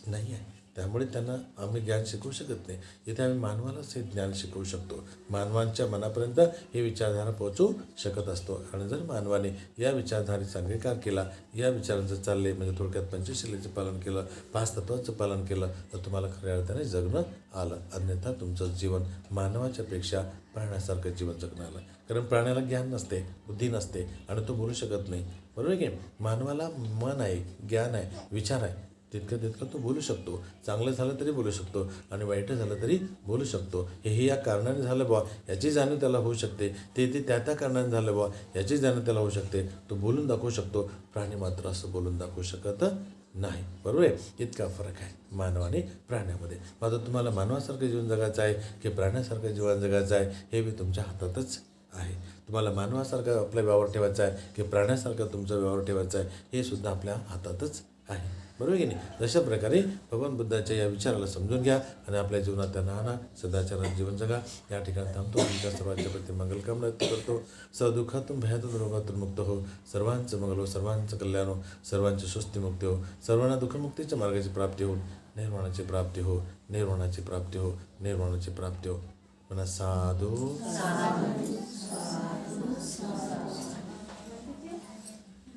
नाही आहे. त्यामुळे त्यांना आम्ही ज्ञान शिकवू शकत नाही. इथे आम्ही मानवालाच हे ज्ञान शिकवू शकतो. मानवांच्या मनापर्यंत हे विचारधारा पोहोचवू शकत असतो. आणि जर मानवाने या विचारधारेचा अंगीकार केला, या विचारांचं चालले म्हणजे थोडक्यात पंचशिलेचं पालन केलं, 5 तत्वाचं पालन केलं तर तुम्हाला खऱ्या अर्थाने जगणं आलं. अन्यथा तुमचं जीवन मानवाच्या पेक्षा प्राण्यासारखं जीवन जगणं आलं. कारण प्राण्याला ज्ञान नसते, बुद्धी नसते आणि तो बोलू शकत नाही. बरोबर आहे की? मानवाला मन आहे, ज्ञान आहे, विचार आहे, तितकं तो बोलू शकतो. चांगलं झालं तरी बोलू शकतो आणि वाईट झालं तरी बोलू शकतो. हे या कारणाने झालं बुवा याची जाणीव त्याला होऊ शकते. ते त्या कारणाने झालं बुवा याची जाणीव त्याला होऊ शकते. तो बोलून दाखवू शकतो. प्राणी मात्र असं बोलून दाखवू शकत नाही. बरोबर आहे. इतका फरक आहे मानव प्राण्यामध्ये. आता तुम्हाला मानवासारखं जीवन जगायचं आहे की प्राण्यासारखं जीवन जगायचं आहे हे बी तुमच्या हातातच आहे. तुम्हाला मानवासारखा आपला व्यवहार ठेवायचा आहे की प्राण्यासारखा तुमचा व्यवहार ठेवायचा आहे हे सुद्धा आपल्या हातातच आहे. बरोबर की नाही? तशा प्रकारे भगवान बुद्धाच्या या विचाराला समजून घ्या आणि आपल्या जीवनात त्यांना आणा. सदाचारात जीवन जगा. या ठिकाणी थांबतो. तुमच्या सर्वांच्या प्रति मंगलकामना व्यक्त करतो. सदुःखातून भयातून रोगातून मुक्त हो. सर्वांचं मंगल हो, सर्वांचं कल्याण हो, सर्वांची सुस्ती मुक्ती हो, सर्वांना दुःखमुक्तीच्या मार्गाची प्राप्ती हो, निर्वाणाची प्राप्ती हो, निर्वाणाची प्राप्ती हो, निर्वाणाची प्राप्ती हो. म्हणा साधू.